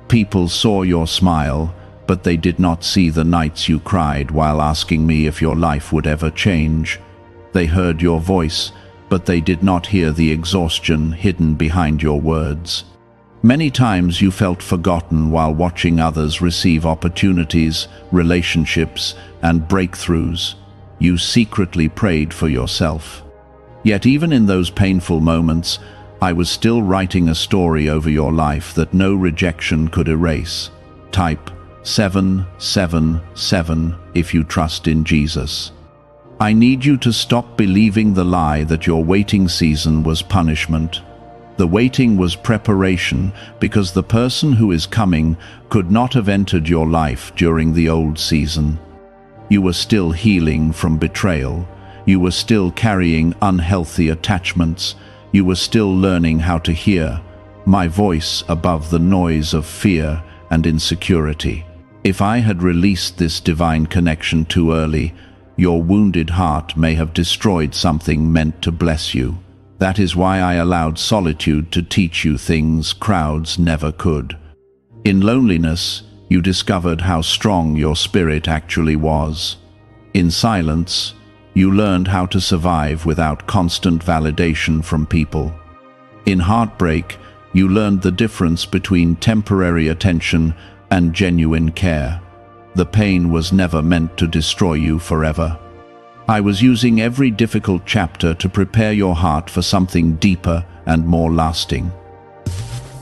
People saw your smile, but they did not see the nights you cried while asking me if your life would ever change. They heard your voice, but they did not hear the exhaustion hidden behind your words. Many times you felt forgotten while watching others receive opportunities, relationships, and breakthroughs. You secretly prayed for yourself. Yet even in those painful moments, I was still writing a story over your life that no rejection could erase. Type 777 if you trust in Jesus. I need you to stop believing the lie that your waiting season was punishment. The waiting was preparation, because the person who is coming could not have entered your life during the old season. You were still healing from betrayal. You were still carrying unhealthy attachments. You were still learning how to hear my voice above the noise of fear and insecurity. If I had released this divine connection too early, your wounded heart may have destroyed something meant to bless you. That is why I allowed solitude to teach you things crowds never could. In loneliness, you discovered how strong your spirit actually was. In silence, you learned how to survive without constant validation from people. In heartbreak, you learned the difference between temporary attention and genuine care. The pain was never meant to destroy you forever. I was using every difficult chapter to prepare your heart for something deeper and more lasting.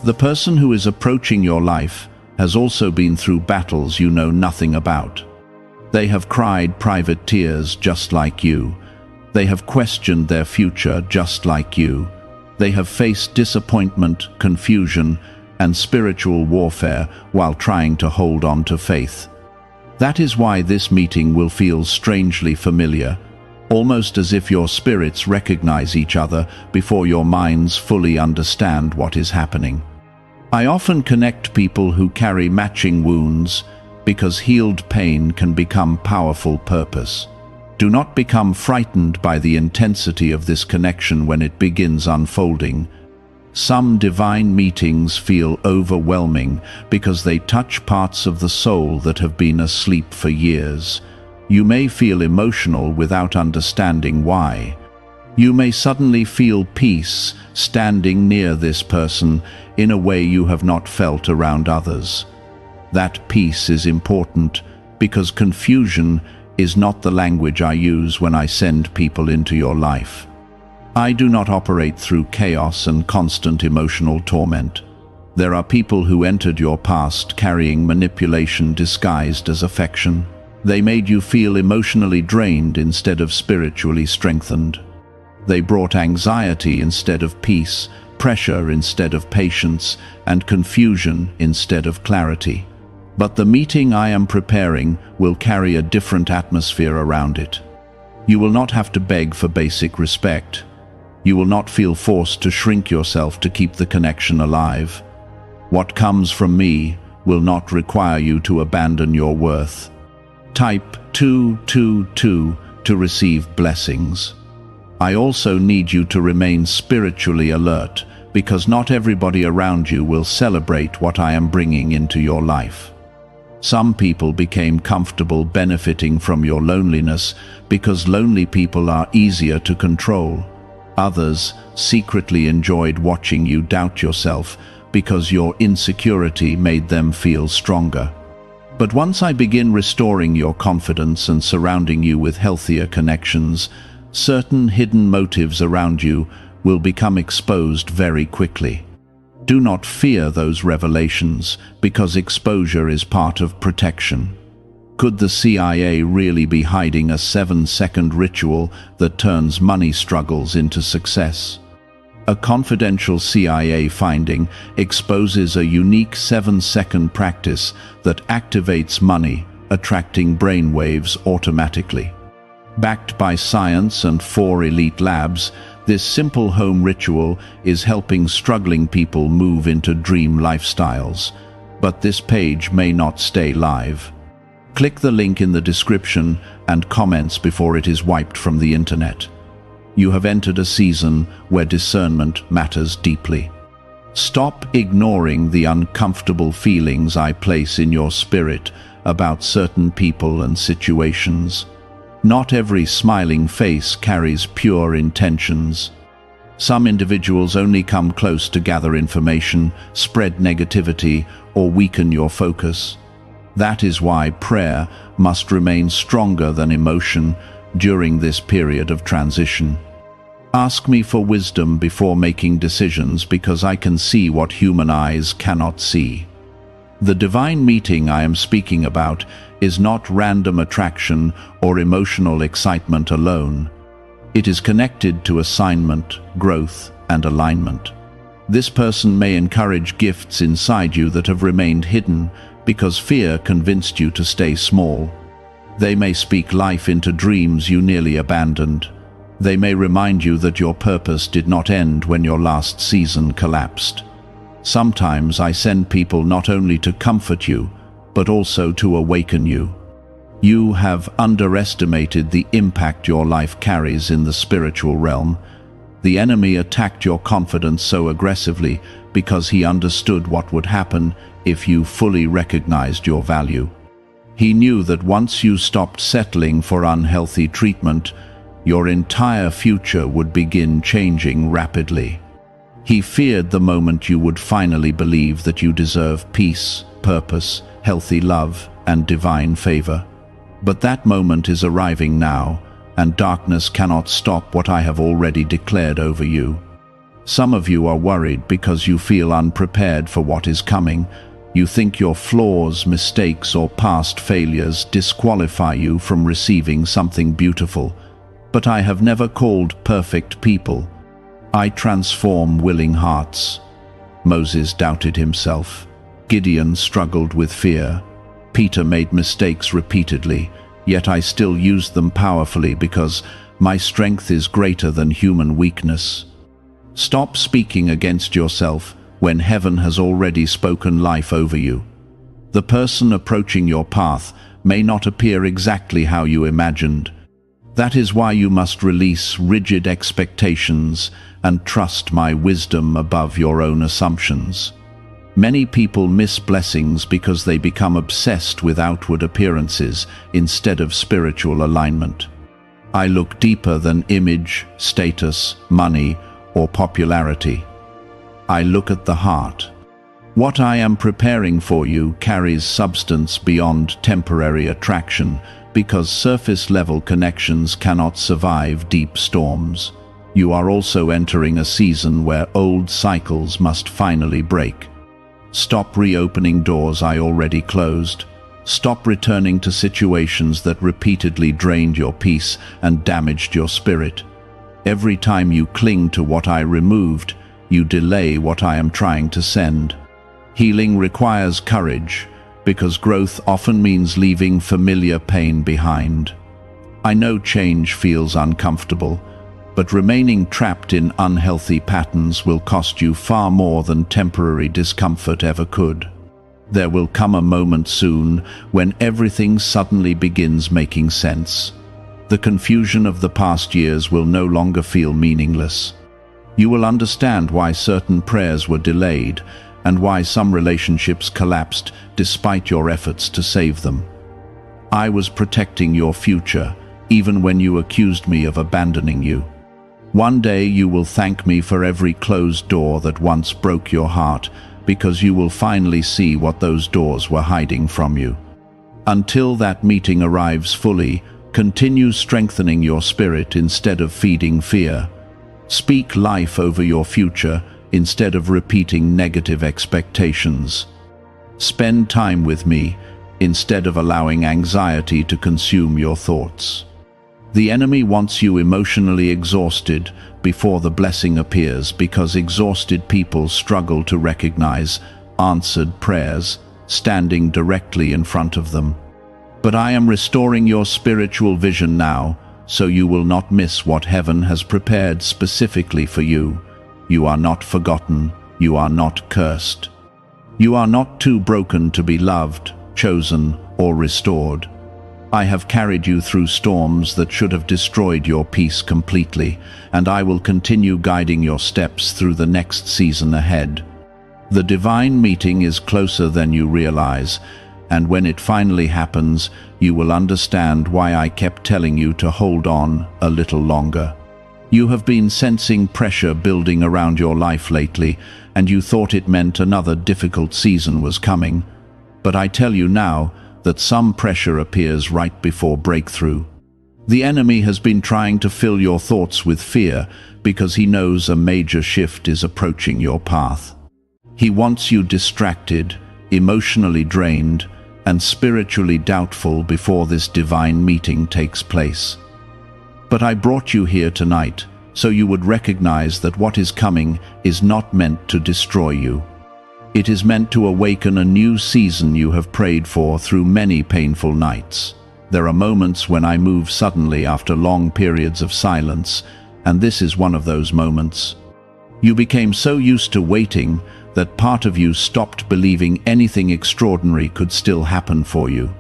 The person who is approaching your life has also been through battles you know nothing about. They have cried private tears just like you. They have questioned their future just like you. They have faced disappointment, confusion, and spiritual warfare while trying to hold on to faith. That is why this meeting will feel strangely familiar, almost as if your spirits recognize each other before your minds fully understand what is happening. I often connect people who carry matching wounds because healed pain can become powerful purpose. Do not become frightened by the intensity of this connection when it begins unfolding. Some divine meetings feel overwhelming because they touch parts of the soul that have been asleep for years. You may feel emotional without understanding why. You may suddenly feel peace standing near this person in a way you have not felt around others. That peace is important because confusion is not the language I use when I send people into your life. I do not operate through chaos and constant emotional torment. There are people who entered your past carrying manipulation disguised as affection. They made you feel emotionally drained instead of spiritually strengthened. They brought anxiety instead of peace, pressure instead of patience, and confusion instead of clarity. But the meeting I am preparing will carry a different atmosphere around it. You will not have to beg for basic respect. You will not feel forced to shrink yourself to keep the connection alive. What comes from me will not require you to abandon your worth. Type 222 to receive blessings. I also need you to remain spiritually alert, because not everybody around you will celebrate what I am bringing into your life. Some people became comfortable benefiting from your loneliness because lonely people are easier to control. Others secretly enjoyed watching you doubt yourself because your insecurity made them feel stronger. But once I begin restoring your confidence and surrounding you with healthier connections, certain hidden motives around you will become exposed very quickly. Do not fear those revelations, because exposure is part of protection. Could the CIA really be hiding a 7-second ritual that turns money struggles into success? A confidential CIA finding exposes a unique 7-second practice that activates money, attracting brainwaves automatically. Backed by science and 4 elite labs, this simple home ritual is helping struggling people move into dream lifestyles. But this page may not stay live. Click the link in the description and comments before it is wiped from the internet. You have entered a season where discernment matters deeply. Stop ignoring the uncomfortable feelings I place in your spirit about certain people and situations. Not every smiling face carries pure intentions. Some individuals only come close to gather information, spread negativity, or weaken your focus. That is why prayer must remain stronger than emotion during this period of transition. Ask me for wisdom before making decisions, because I can see what human eyes cannot see. The divine meeting I am speaking about is not random attraction or emotional excitement alone. It is connected to assignment, growth, and alignment. This person may encourage gifts inside you that have remained hidden because fear convinced you to stay small. They may speak life into dreams you nearly abandoned. They may remind you that your purpose did not end when your last season collapsed. Sometimes I send people not only to comfort you, but also to awaken you. You have underestimated the impact your life carries in the spiritual realm. The enemy attacked your confidence so aggressively because he understood what would happen if you fully recognized your value. He knew that once you stopped settling for unhealthy treatment, your entire future would begin changing rapidly. He feared the moment you would finally believe that you deserve peace, purpose, healthy love, and divine favor. But that moment is arriving now, and darkness cannot stop what I have already declared over you. Some of you are worried because you feel unprepared for what is coming. You think your flaws, mistakes, or past failures disqualify you from receiving something beautiful. But I have never called perfect people. I transform willing hearts. Moses doubted himself. Gideon struggled with fear. Peter made mistakes repeatedly, yet I still used them powerfully because my strength is greater than human weakness. Stop speaking against yourself when heaven has already spoken life over you. The person approaching your path may not appear exactly how you imagined. That is why you must release rigid expectations and trust my wisdom above your own assumptions. Many people miss blessings because they become obsessed with outward appearances instead of spiritual alignment. I look deeper than image, status, money, or popularity. I look at the heart. What I am preparing for you carries substance beyond temporary attraction, because surface-level connections cannot survive deep storms. You are also entering a season where old cycles must finally break. Stop reopening doors I already closed. Stop returning to situations that repeatedly drained your peace and damaged your spirit. Every time you cling to what I removed, you delay what I am trying to send. Healing requires courage, because growth often means leaving familiar pain behind. I know change feels uncomfortable, but remaining trapped in unhealthy patterns will cost you far more than temporary discomfort ever could. There will come a moment soon when everything suddenly begins making sense. The confusion of the past years will no longer feel meaningless. You will understand why certain prayers were delayed and why some relationships collapsed despite your efforts to save them. I was protecting your future, even when you accused me of abandoning you. One day you will thank me for every closed door that once broke your heart, because you will finally see what those doors were hiding from you. Until that meeting arrives fully, continue strengthening your spirit instead of feeding fear. Speak life over your future instead of repeating negative expectations. Spend time with me instead of allowing anxiety to consume your thoughts. The enemy wants you emotionally exhausted before the blessing appears, because exhausted people struggle to recognize answered prayers standing directly in front of them. But I am restoring your spiritual vision now, so you will not miss what heaven has prepared specifically for you. You are not forgotten. You are not cursed. You are not too broken to be loved, chosen, or restored. I have carried you through storms that should have destroyed your peace completely, and I will continue guiding your steps through the next season ahead. The divine meeting is closer than you realize, and when it finally happens, you will understand why I kept telling you to hold on a little longer. You have been sensing pressure building around your life lately, and you thought it meant another difficult season was coming. But I tell you now that some pressure appears right before breakthrough. The enemy has been trying to fill your thoughts with fear because he knows a major shift is approaching your path. He wants you distracted, emotionally drained, and spiritually doubtful before this divine meeting takes place. But I brought you here tonight so you would recognize that what is coming is not meant to destroy you. It is meant to awaken a new season you have prayed for through many painful nights. There are moments when I move suddenly after long periods of silence, and this is one of those moments. You became so used to waiting that part of you stopped believing anything extraordinary could still happen for you.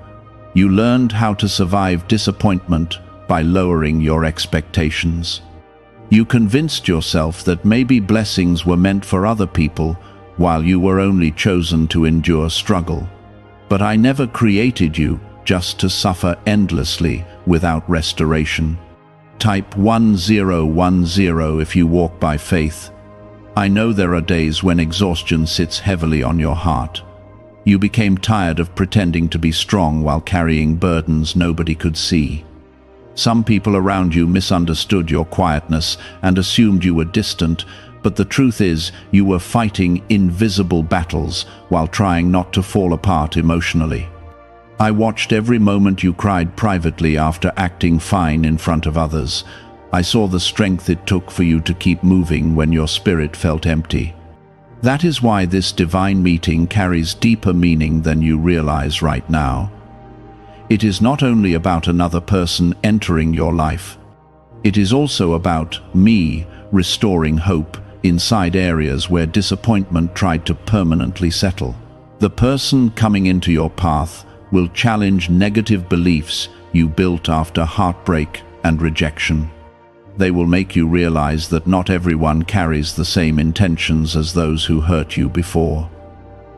You learned how to survive disappointment by lowering your expectations. You convinced yourself that maybe blessings were meant for other people while you were only chosen to endure struggle. But I never created you just to suffer endlessly without restoration. Type 1010 if you walk by faith. I know there are days when exhaustion sits heavily on your heart. You became tired of pretending to be strong while carrying burdens nobody could see. Some people around you misunderstood your quietness and assumed you were distant, but the truth is you were fighting invisible battles while trying not to fall apart emotionally. I watched every moment you cried privately after acting fine in front of others. I saw the strength it took for you to keep moving when your spirit felt empty. That is why this divine meeting carries deeper meaning than you realize right now. It is not only about another person entering your life. It is also about me restoring hope inside areas where disappointment tried to permanently settle. The person coming into your path will challenge negative beliefs you built after heartbreak and rejection. They will make you realize that not everyone carries the same intentions as those who hurt you before.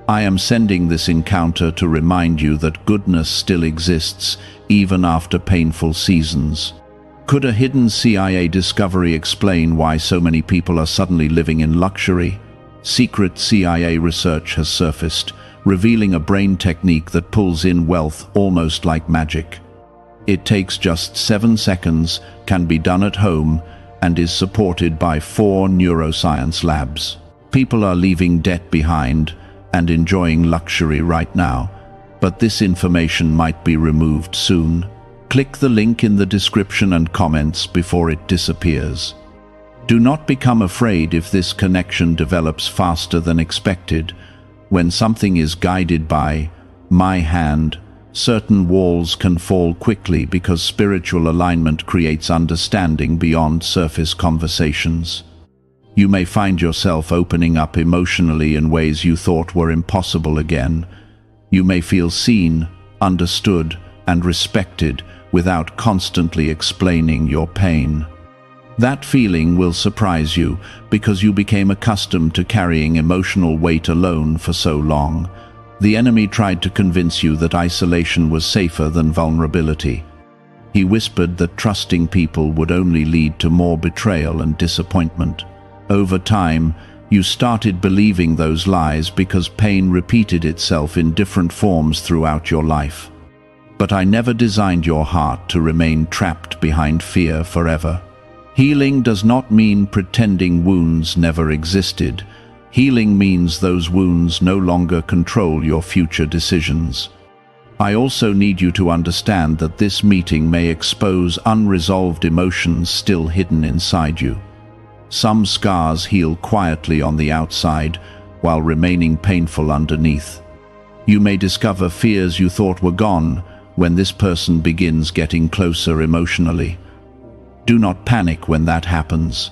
I am sending this encounter to remind you that goodness still exists, even after painful seasons. Could a hidden CIA discovery explain why so many people are suddenly living in luxury? Secret CIA research has surfaced, revealing a brain technique that pulls in wealth almost like magic. It takes just 7 seconds, can be done at home, and is supported by 4 neuroscience labs. People are leaving debt behind and enjoying luxury right now, but this information might be removed soon. Click the link in the description and comments before it disappears. Do not become afraid if this connection develops faster than expected. When something is guided by my hand, Certain walls can fall quickly because spiritual alignment creates understanding beyond surface conversations. You may find yourself opening up emotionally in ways you thought were impossible again. You may feel seen, understood, and respected without constantly explaining your pain. That feeling will surprise you because you became accustomed to carrying emotional weight alone for so long. The enemy tried to convince you that isolation was safer than vulnerability. He whispered that trusting people would only lead to more betrayal and disappointment. Over time, you started believing those lies because pain repeated itself in different forms throughout your life. But I never designed your heart to remain trapped behind fear forever. Healing does not mean pretending wounds never existed. Healing means those wounds no longer control your future decisions. I also need you to understand that this meeting may expose unresolved emotions still hidden inside you. Some scars heal quietly on the outside, while remaining painful underneath. You may discover fears you thought were gone when this person begins getting closer emotionally. Do not panic when that happens.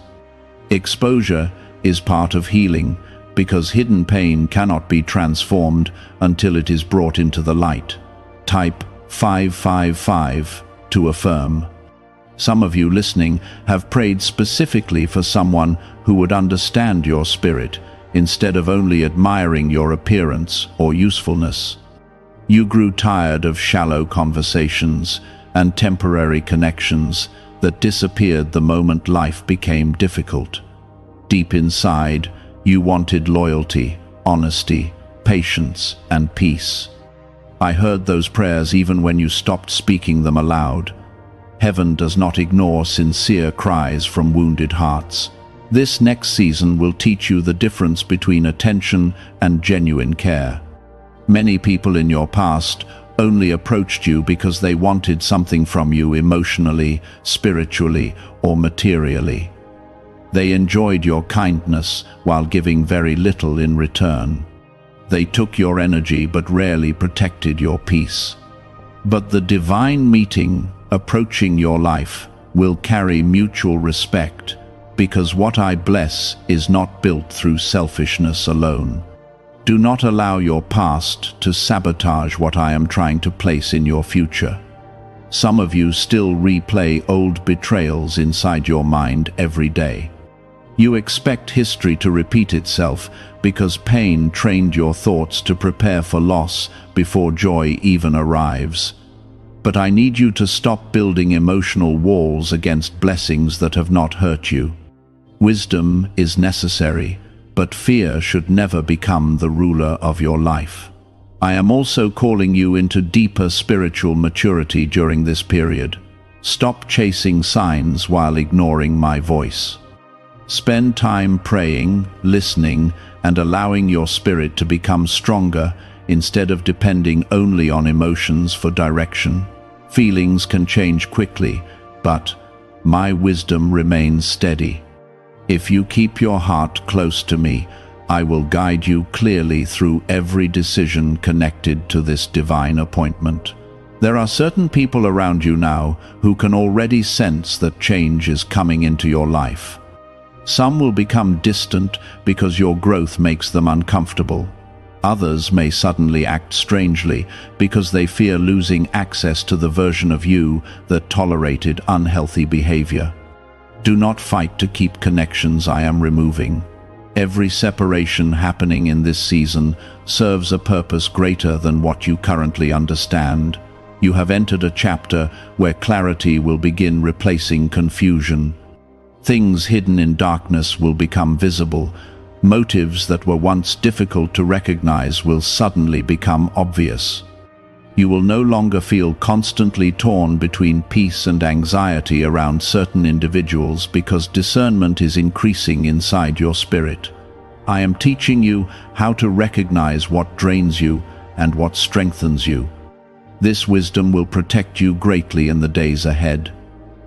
Exposure is part of healing, because hidden pain cannot be transformed until it is brought into the light. Type 555 to affirm. Some of you listening have prayed specifically for someone who would understand your spirit, instead of only admiring your appearance or usefulness. You grew tired of shallow conversations and temporary connections that disappeared the moment life became difficult. Deep inside, you wanted loyalty, honesty, patience, and peace. I heard those prayers even when you stopped speaking them aloud. Heaven does not ignore sincere cries from wounded hearts. This next season will teach you the difference between attention and genuine care. Many people in your past only approached you because they wanted something from you emotionally, spiritually, or materially. They enjoyed your kindness while giving very little in return. They took your energy but rarely protected your peace. But the divine meeting approaching your life will carry mutual respect, because what I bless is not built through selfishness alone. Do not allow your past to sabotage what I am trying to place in your future. Some of you still replay old betrayals inside your mind every day. You expect history to repeat itself because pain trained your thoughts to prepare for loss before joy even arrives. But I need you to stop building emotional walls against blessings that have not hurt you. Wisdom is necessary, but fear should never become the ruler of your life. I am also calling you into deeper spiritual maturity during this period. Stop chasing signs while ignoring my voice. Spend time praying, listening, and allowing your spirit to become stronger instead of depending only on emotions for direction. Feelings can change quickly, but my wisdom remains steady. If you keep your heart close to me, I will guide you clearly through every decision connected to this divine appointment. There are certain people around you now who can already sense that change is coming into your life. Some will become distant because your growth makes them uncomfortable. Others may suddenly act strangely because they fear losing access to the version of you that tolerated unhealthy behavior. Do not fight to keep connections I am removing. Every separation happening in this season serves a purpose greater than what you currently understand. You have entered a chapter where clarity will begin replacing confusion. Things hidden in darkness will become visible. Motives that were once difficult to recognize will suddenly become obvious. You will no longer feel constantly torn between peace and anxiety around certain individuals because discernment is increasing inside your spirit. I am teaching you how to recognize what drains you and what strengthens you. This wisdom will protect you greatly in the days ahead.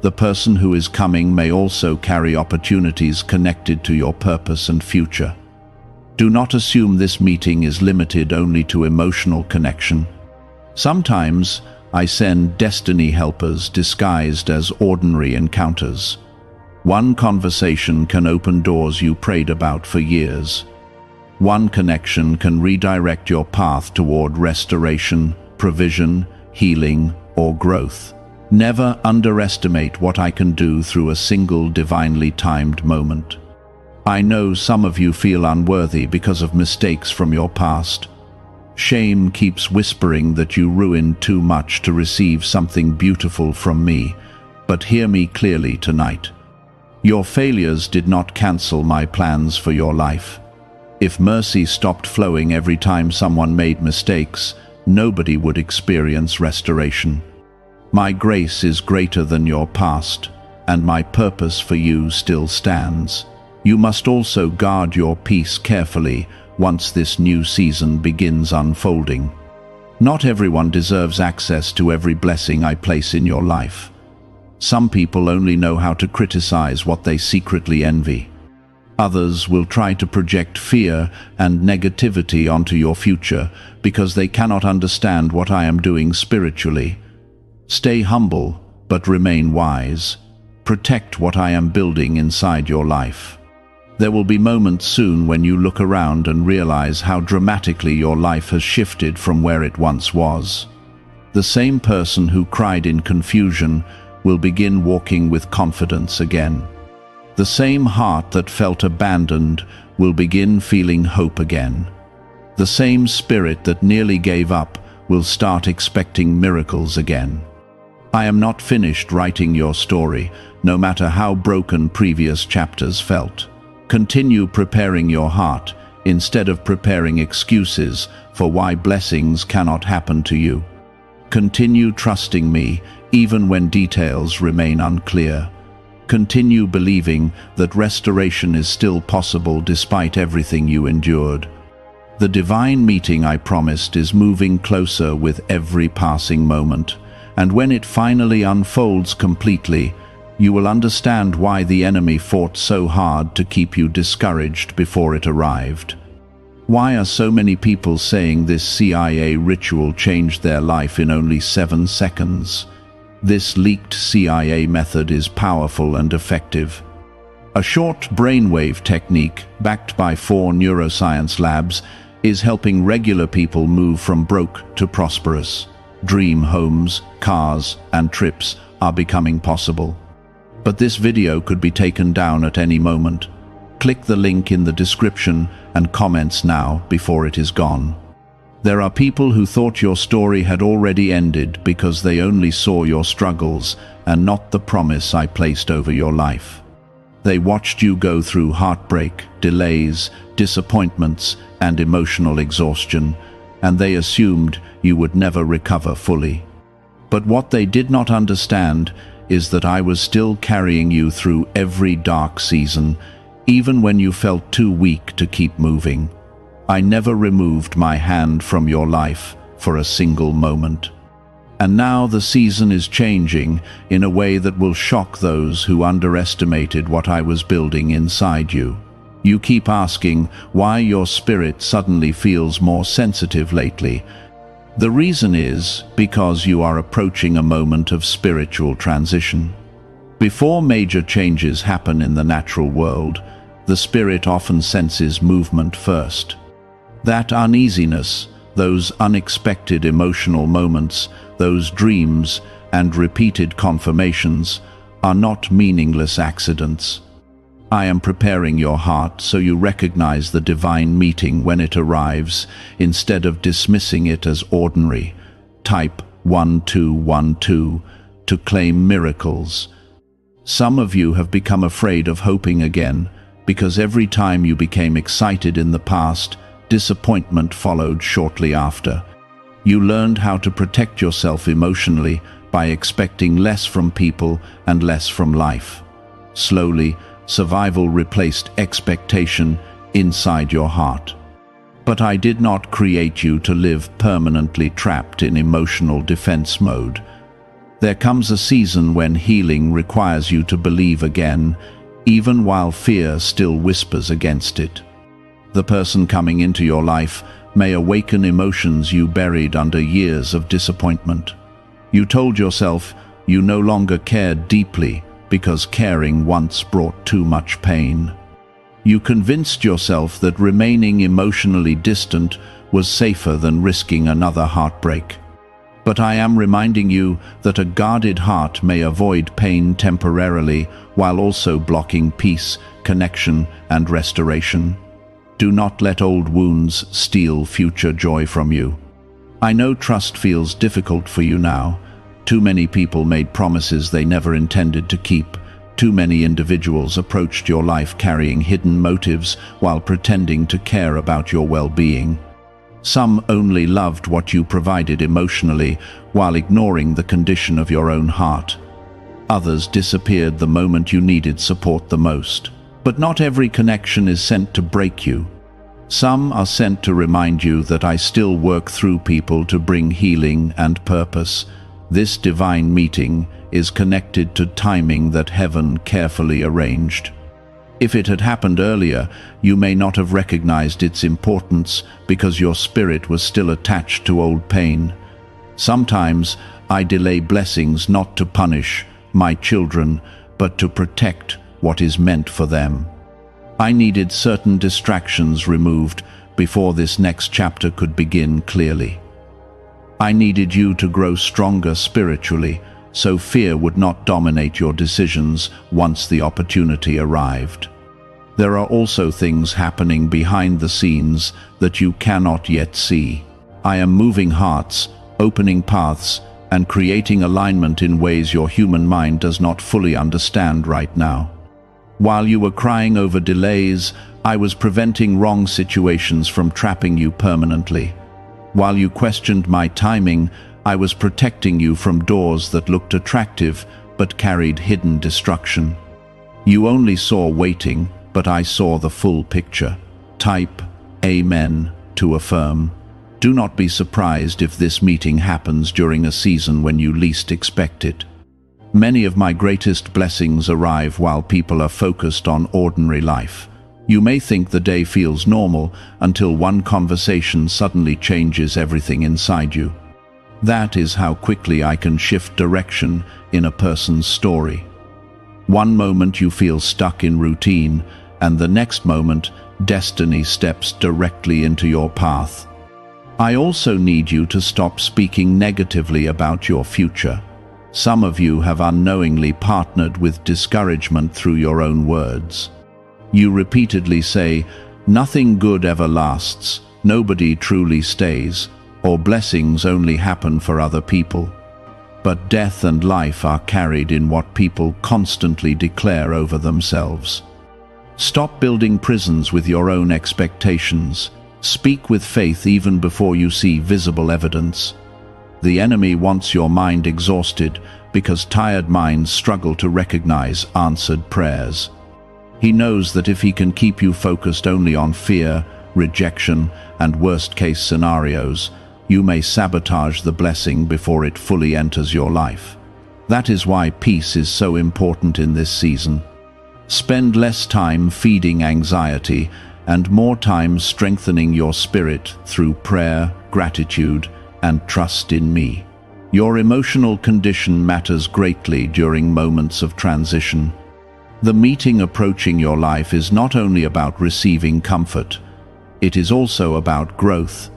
The person who is coming may also carry opportunities connected to your purpose and future. Do not assume this meeting is limited only to emotional connection. Sometimes I send destiny helpers disguised as ordinary encounters. One conversation can open doors you prayed about for years. One connection can redirect your path toward restoration, provision, healing, or growth. Never underestimate what I can do through a single divinely timed moment. I know some of you feel unworthy because of mistakes from your past. Shame keeps whispering that you ruined too much to receive something beautiful from me, but hear me clearly tonight. Your failures did not cancel my plans for your life. If mercy stopped flowing every time someone made mistakes, nobody would experience restoration. My grace is greater than your past, and my purpose for you still stands. You must also guard your peace carefully once this new season begins unfolding. Not everyone deserves access to every blessing I place in your life. Some people only know how to criticize what they secretly envy. Others will try to project fear and negativity onto your future because they cannot understand what I am doing spiritually. Stay humble, but remain wise. Protect what I am building inside your life. There will be moments soon when you look around and realize how dramatically your life has shifted from where it once was. The same person who cried in confusion will begin walking with confidence again. The same heart that felt abandoned will begin feeling hope again. The same spirit that nearly gave up will start expecting miracles again. I am not finished writing your story, no matter how broken previous chapters felt. Continue preparing your heart, instead of preparing excuses for why blessings cannot happen to you. Continue trusting me, even when details remain unclear. Continue believing that restoration is still possible despite everything you endured. The divine meeting I promised is moving closer with every passing moment, and when it finally unfolds completely, you will understand why the enemy fought so hard to keep you discouraged before it arrived. Why are so many people saying this CIA ritual changed their life in only 7 seconds? This leaked CIA method is powerful and effective. A short brainwave technique, backed by 4 neuroscience labs, is helping regular people move from broke to prosperous. Dream homes, cars, and trips are becoming possible. But this video could be taken down at any moment. Click the link in the description and comments now before it is gone. There are people who thought your story had already ended because they only saw your struggles and not the promise I placed over your life. They watched you go through heartbreak, delays, disappointments, and emotional exhaustion, and they assumed you would never recover fully. But what they did not understand is that I was still carrying you through every dark season, even when you felt too weak to keep moving. I never removed my hand from your life for a single moment. And now the season is changing in a way that will shock those who underestimated what I was building inside you. You keep asking why your spirit suddenly feels more sensitive lately. The reason is because you are approaching a moment of spiritual transition. Before major changes happen in the natural world, the spirit often senses movement first. That uneasiness, those unexpected emotional moments, those dreams and repeated confirmations are not meaningless accidents. I am preparing your heart so you recognize the divine meeting when it arrives, instead of dismissing it as ordinary. Type 1212 to claim miracles. Some of you have become afraid of hoping again, because every time you became excited in the past, disappointment followed shortly after. You learned how to protect yourself emotionally by expecting less from people and less from life. Slowly, survival replaced expectation inside your heart. But I did not create you to live permanently trapped in emotional defense mode. There comes a season when healing requires you to believe again, even while fear still whispers against it. The person coming into your life may awaken emotions you buried under years of disappointment. You told yourself you no longer cared deeply because caring once brought too much pain. You convinced yourself that remaining emotionally distant was safer than risking another heartbreak. But I am reminding you that a guarded heart may avoid pain temporarily while also blocking peace, connection, and restoration. Do not let old wounds steal future joy from you. I know trust feels difficult for you now. Too many people made promises they never intended to keep. Too many individuals approached your life carrying hidden motives while pretending to care about your well-being. Some only loved what you provided emotionally while ignoring the condition of your own heart. Others disappeared the moment you needed support the most. But not every connection is sent to break you. Some are sent to remind you that I still work through people to bring healing and purpose. This divine meeting is connected to timing that heaven carefully arranged. If it had happened earlier, you may not have recognized its importance because your spirit was still attached to old pain. Sometimes I delay blessings not to punish my children, but to protect what is meant for them. I needed certain distractions removed before this next chapter could begin clearly. I needed you to grow stronger spiritually, so fear would not dominate your decisions once the opportunity arrived. There are also things happening behind the scenes that you cannot yet see. I am moving hearts, opening paths, and creating alignment in ways your human mind does not fully understand right now. While you were crying over delays, I was preventing wrong situations from trapping you permanently. While you questioned my timing, I was protecting you from doors that looked attractive but carried hidden destruction. You only saw waiting, but I saw the full picture. Type Amen to affirm. Do not be surprised if this meeting happens during a season when you least expect it. Many of my greatest blessings arrive while people are focused on ordinary life. You may think the day feels normal until one conversation suddenly changes everything inside you. That is how quickly I can shift direction in a person's story. One moment you feel stuck in routine, and the next moment, destiny steps directly into your path. I also need you to stop speaking negatively about your future. Some of you have unknowingly partnered with discouragement through your own words. You repeatedly say, "Nothing good ever lasts, nobody truly stays," or "blessings only happen for other people." But death and life are carried in what people constantly declare over themselves. Stop building prisons with your own expectations. Speak with faith even before you see visible evidence. The enemy wants your mind exhausted because tired minds struggle to recognize answered prayers. He knows that if he can keep you focused only on fear, rejection, and worst-case scenarios, you may sabotage the blessing before it fully enters your life. That is why peace is so important in this season. Spend less time feeding anxiety and more time strengthening your spirit through prayer, gratitude, and trust in me. Your emotional condition matters greatly during moments of transition. The meeting approaching your life is not only about receiving comfort, it is also about growth.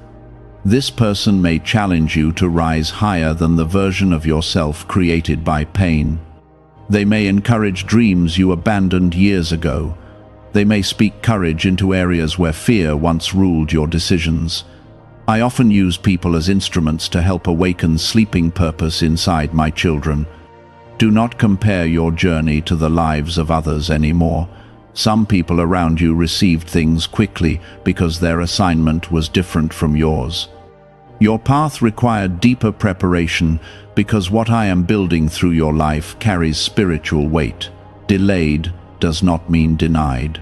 This person may challenge you to rise higher than the version of yourself created by pain. They may encourage dreams you abandoned years ago. They may speak courage into areas where fear once ruled your decisions. I often use people as instruments to help awaken sleeping purpose inside my children. Do not compare your journey to the lives of others anymore. Some people around you received things quickly because their assignment was different from yours. Your path required deeper preparation because what I am building through your life carries spiritual weight. Delayed does not mean denied.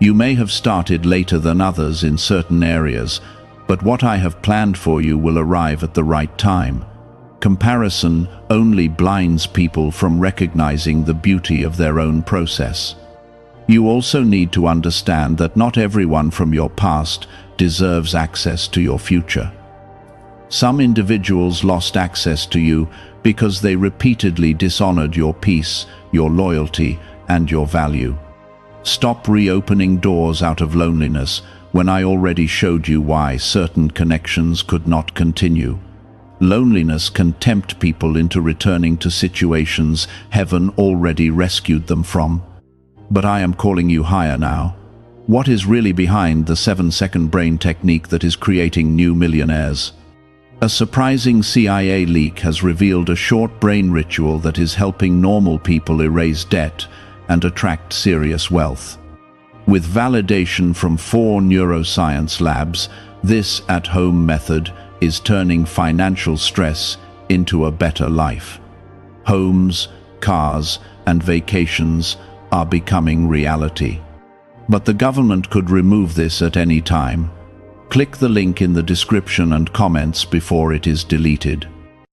You may have started later than others in certain areas, but what I have planned for you will arrive at the right time. Comparison only blinds people from recognizing the beauty of their own process. You also need to understand that not everyone from your past deserves access to your future. Some individuals lost access to you because they repeatedly dishonored your peace, your loyalty, and your value. Stop reopening doors out of loneliness when I already showed you why certain connections could not continue. Loneliness can tempt people into returning to situations heaven already rescued them from. But I am calling you higher now. What is really behind the 7-second brain technique that is creating new millionaires? A surprising CIA leak has revealed a short brain ritual that is helping normal people erase debt and attract serious wealth. With validation from 4 neuroscience labs, this at-home method is turning financial stress into a better life. Homes, cars, and vacations are becoming reality. But the government could remove this at any time. Click the link in the description and comments before it is deleted.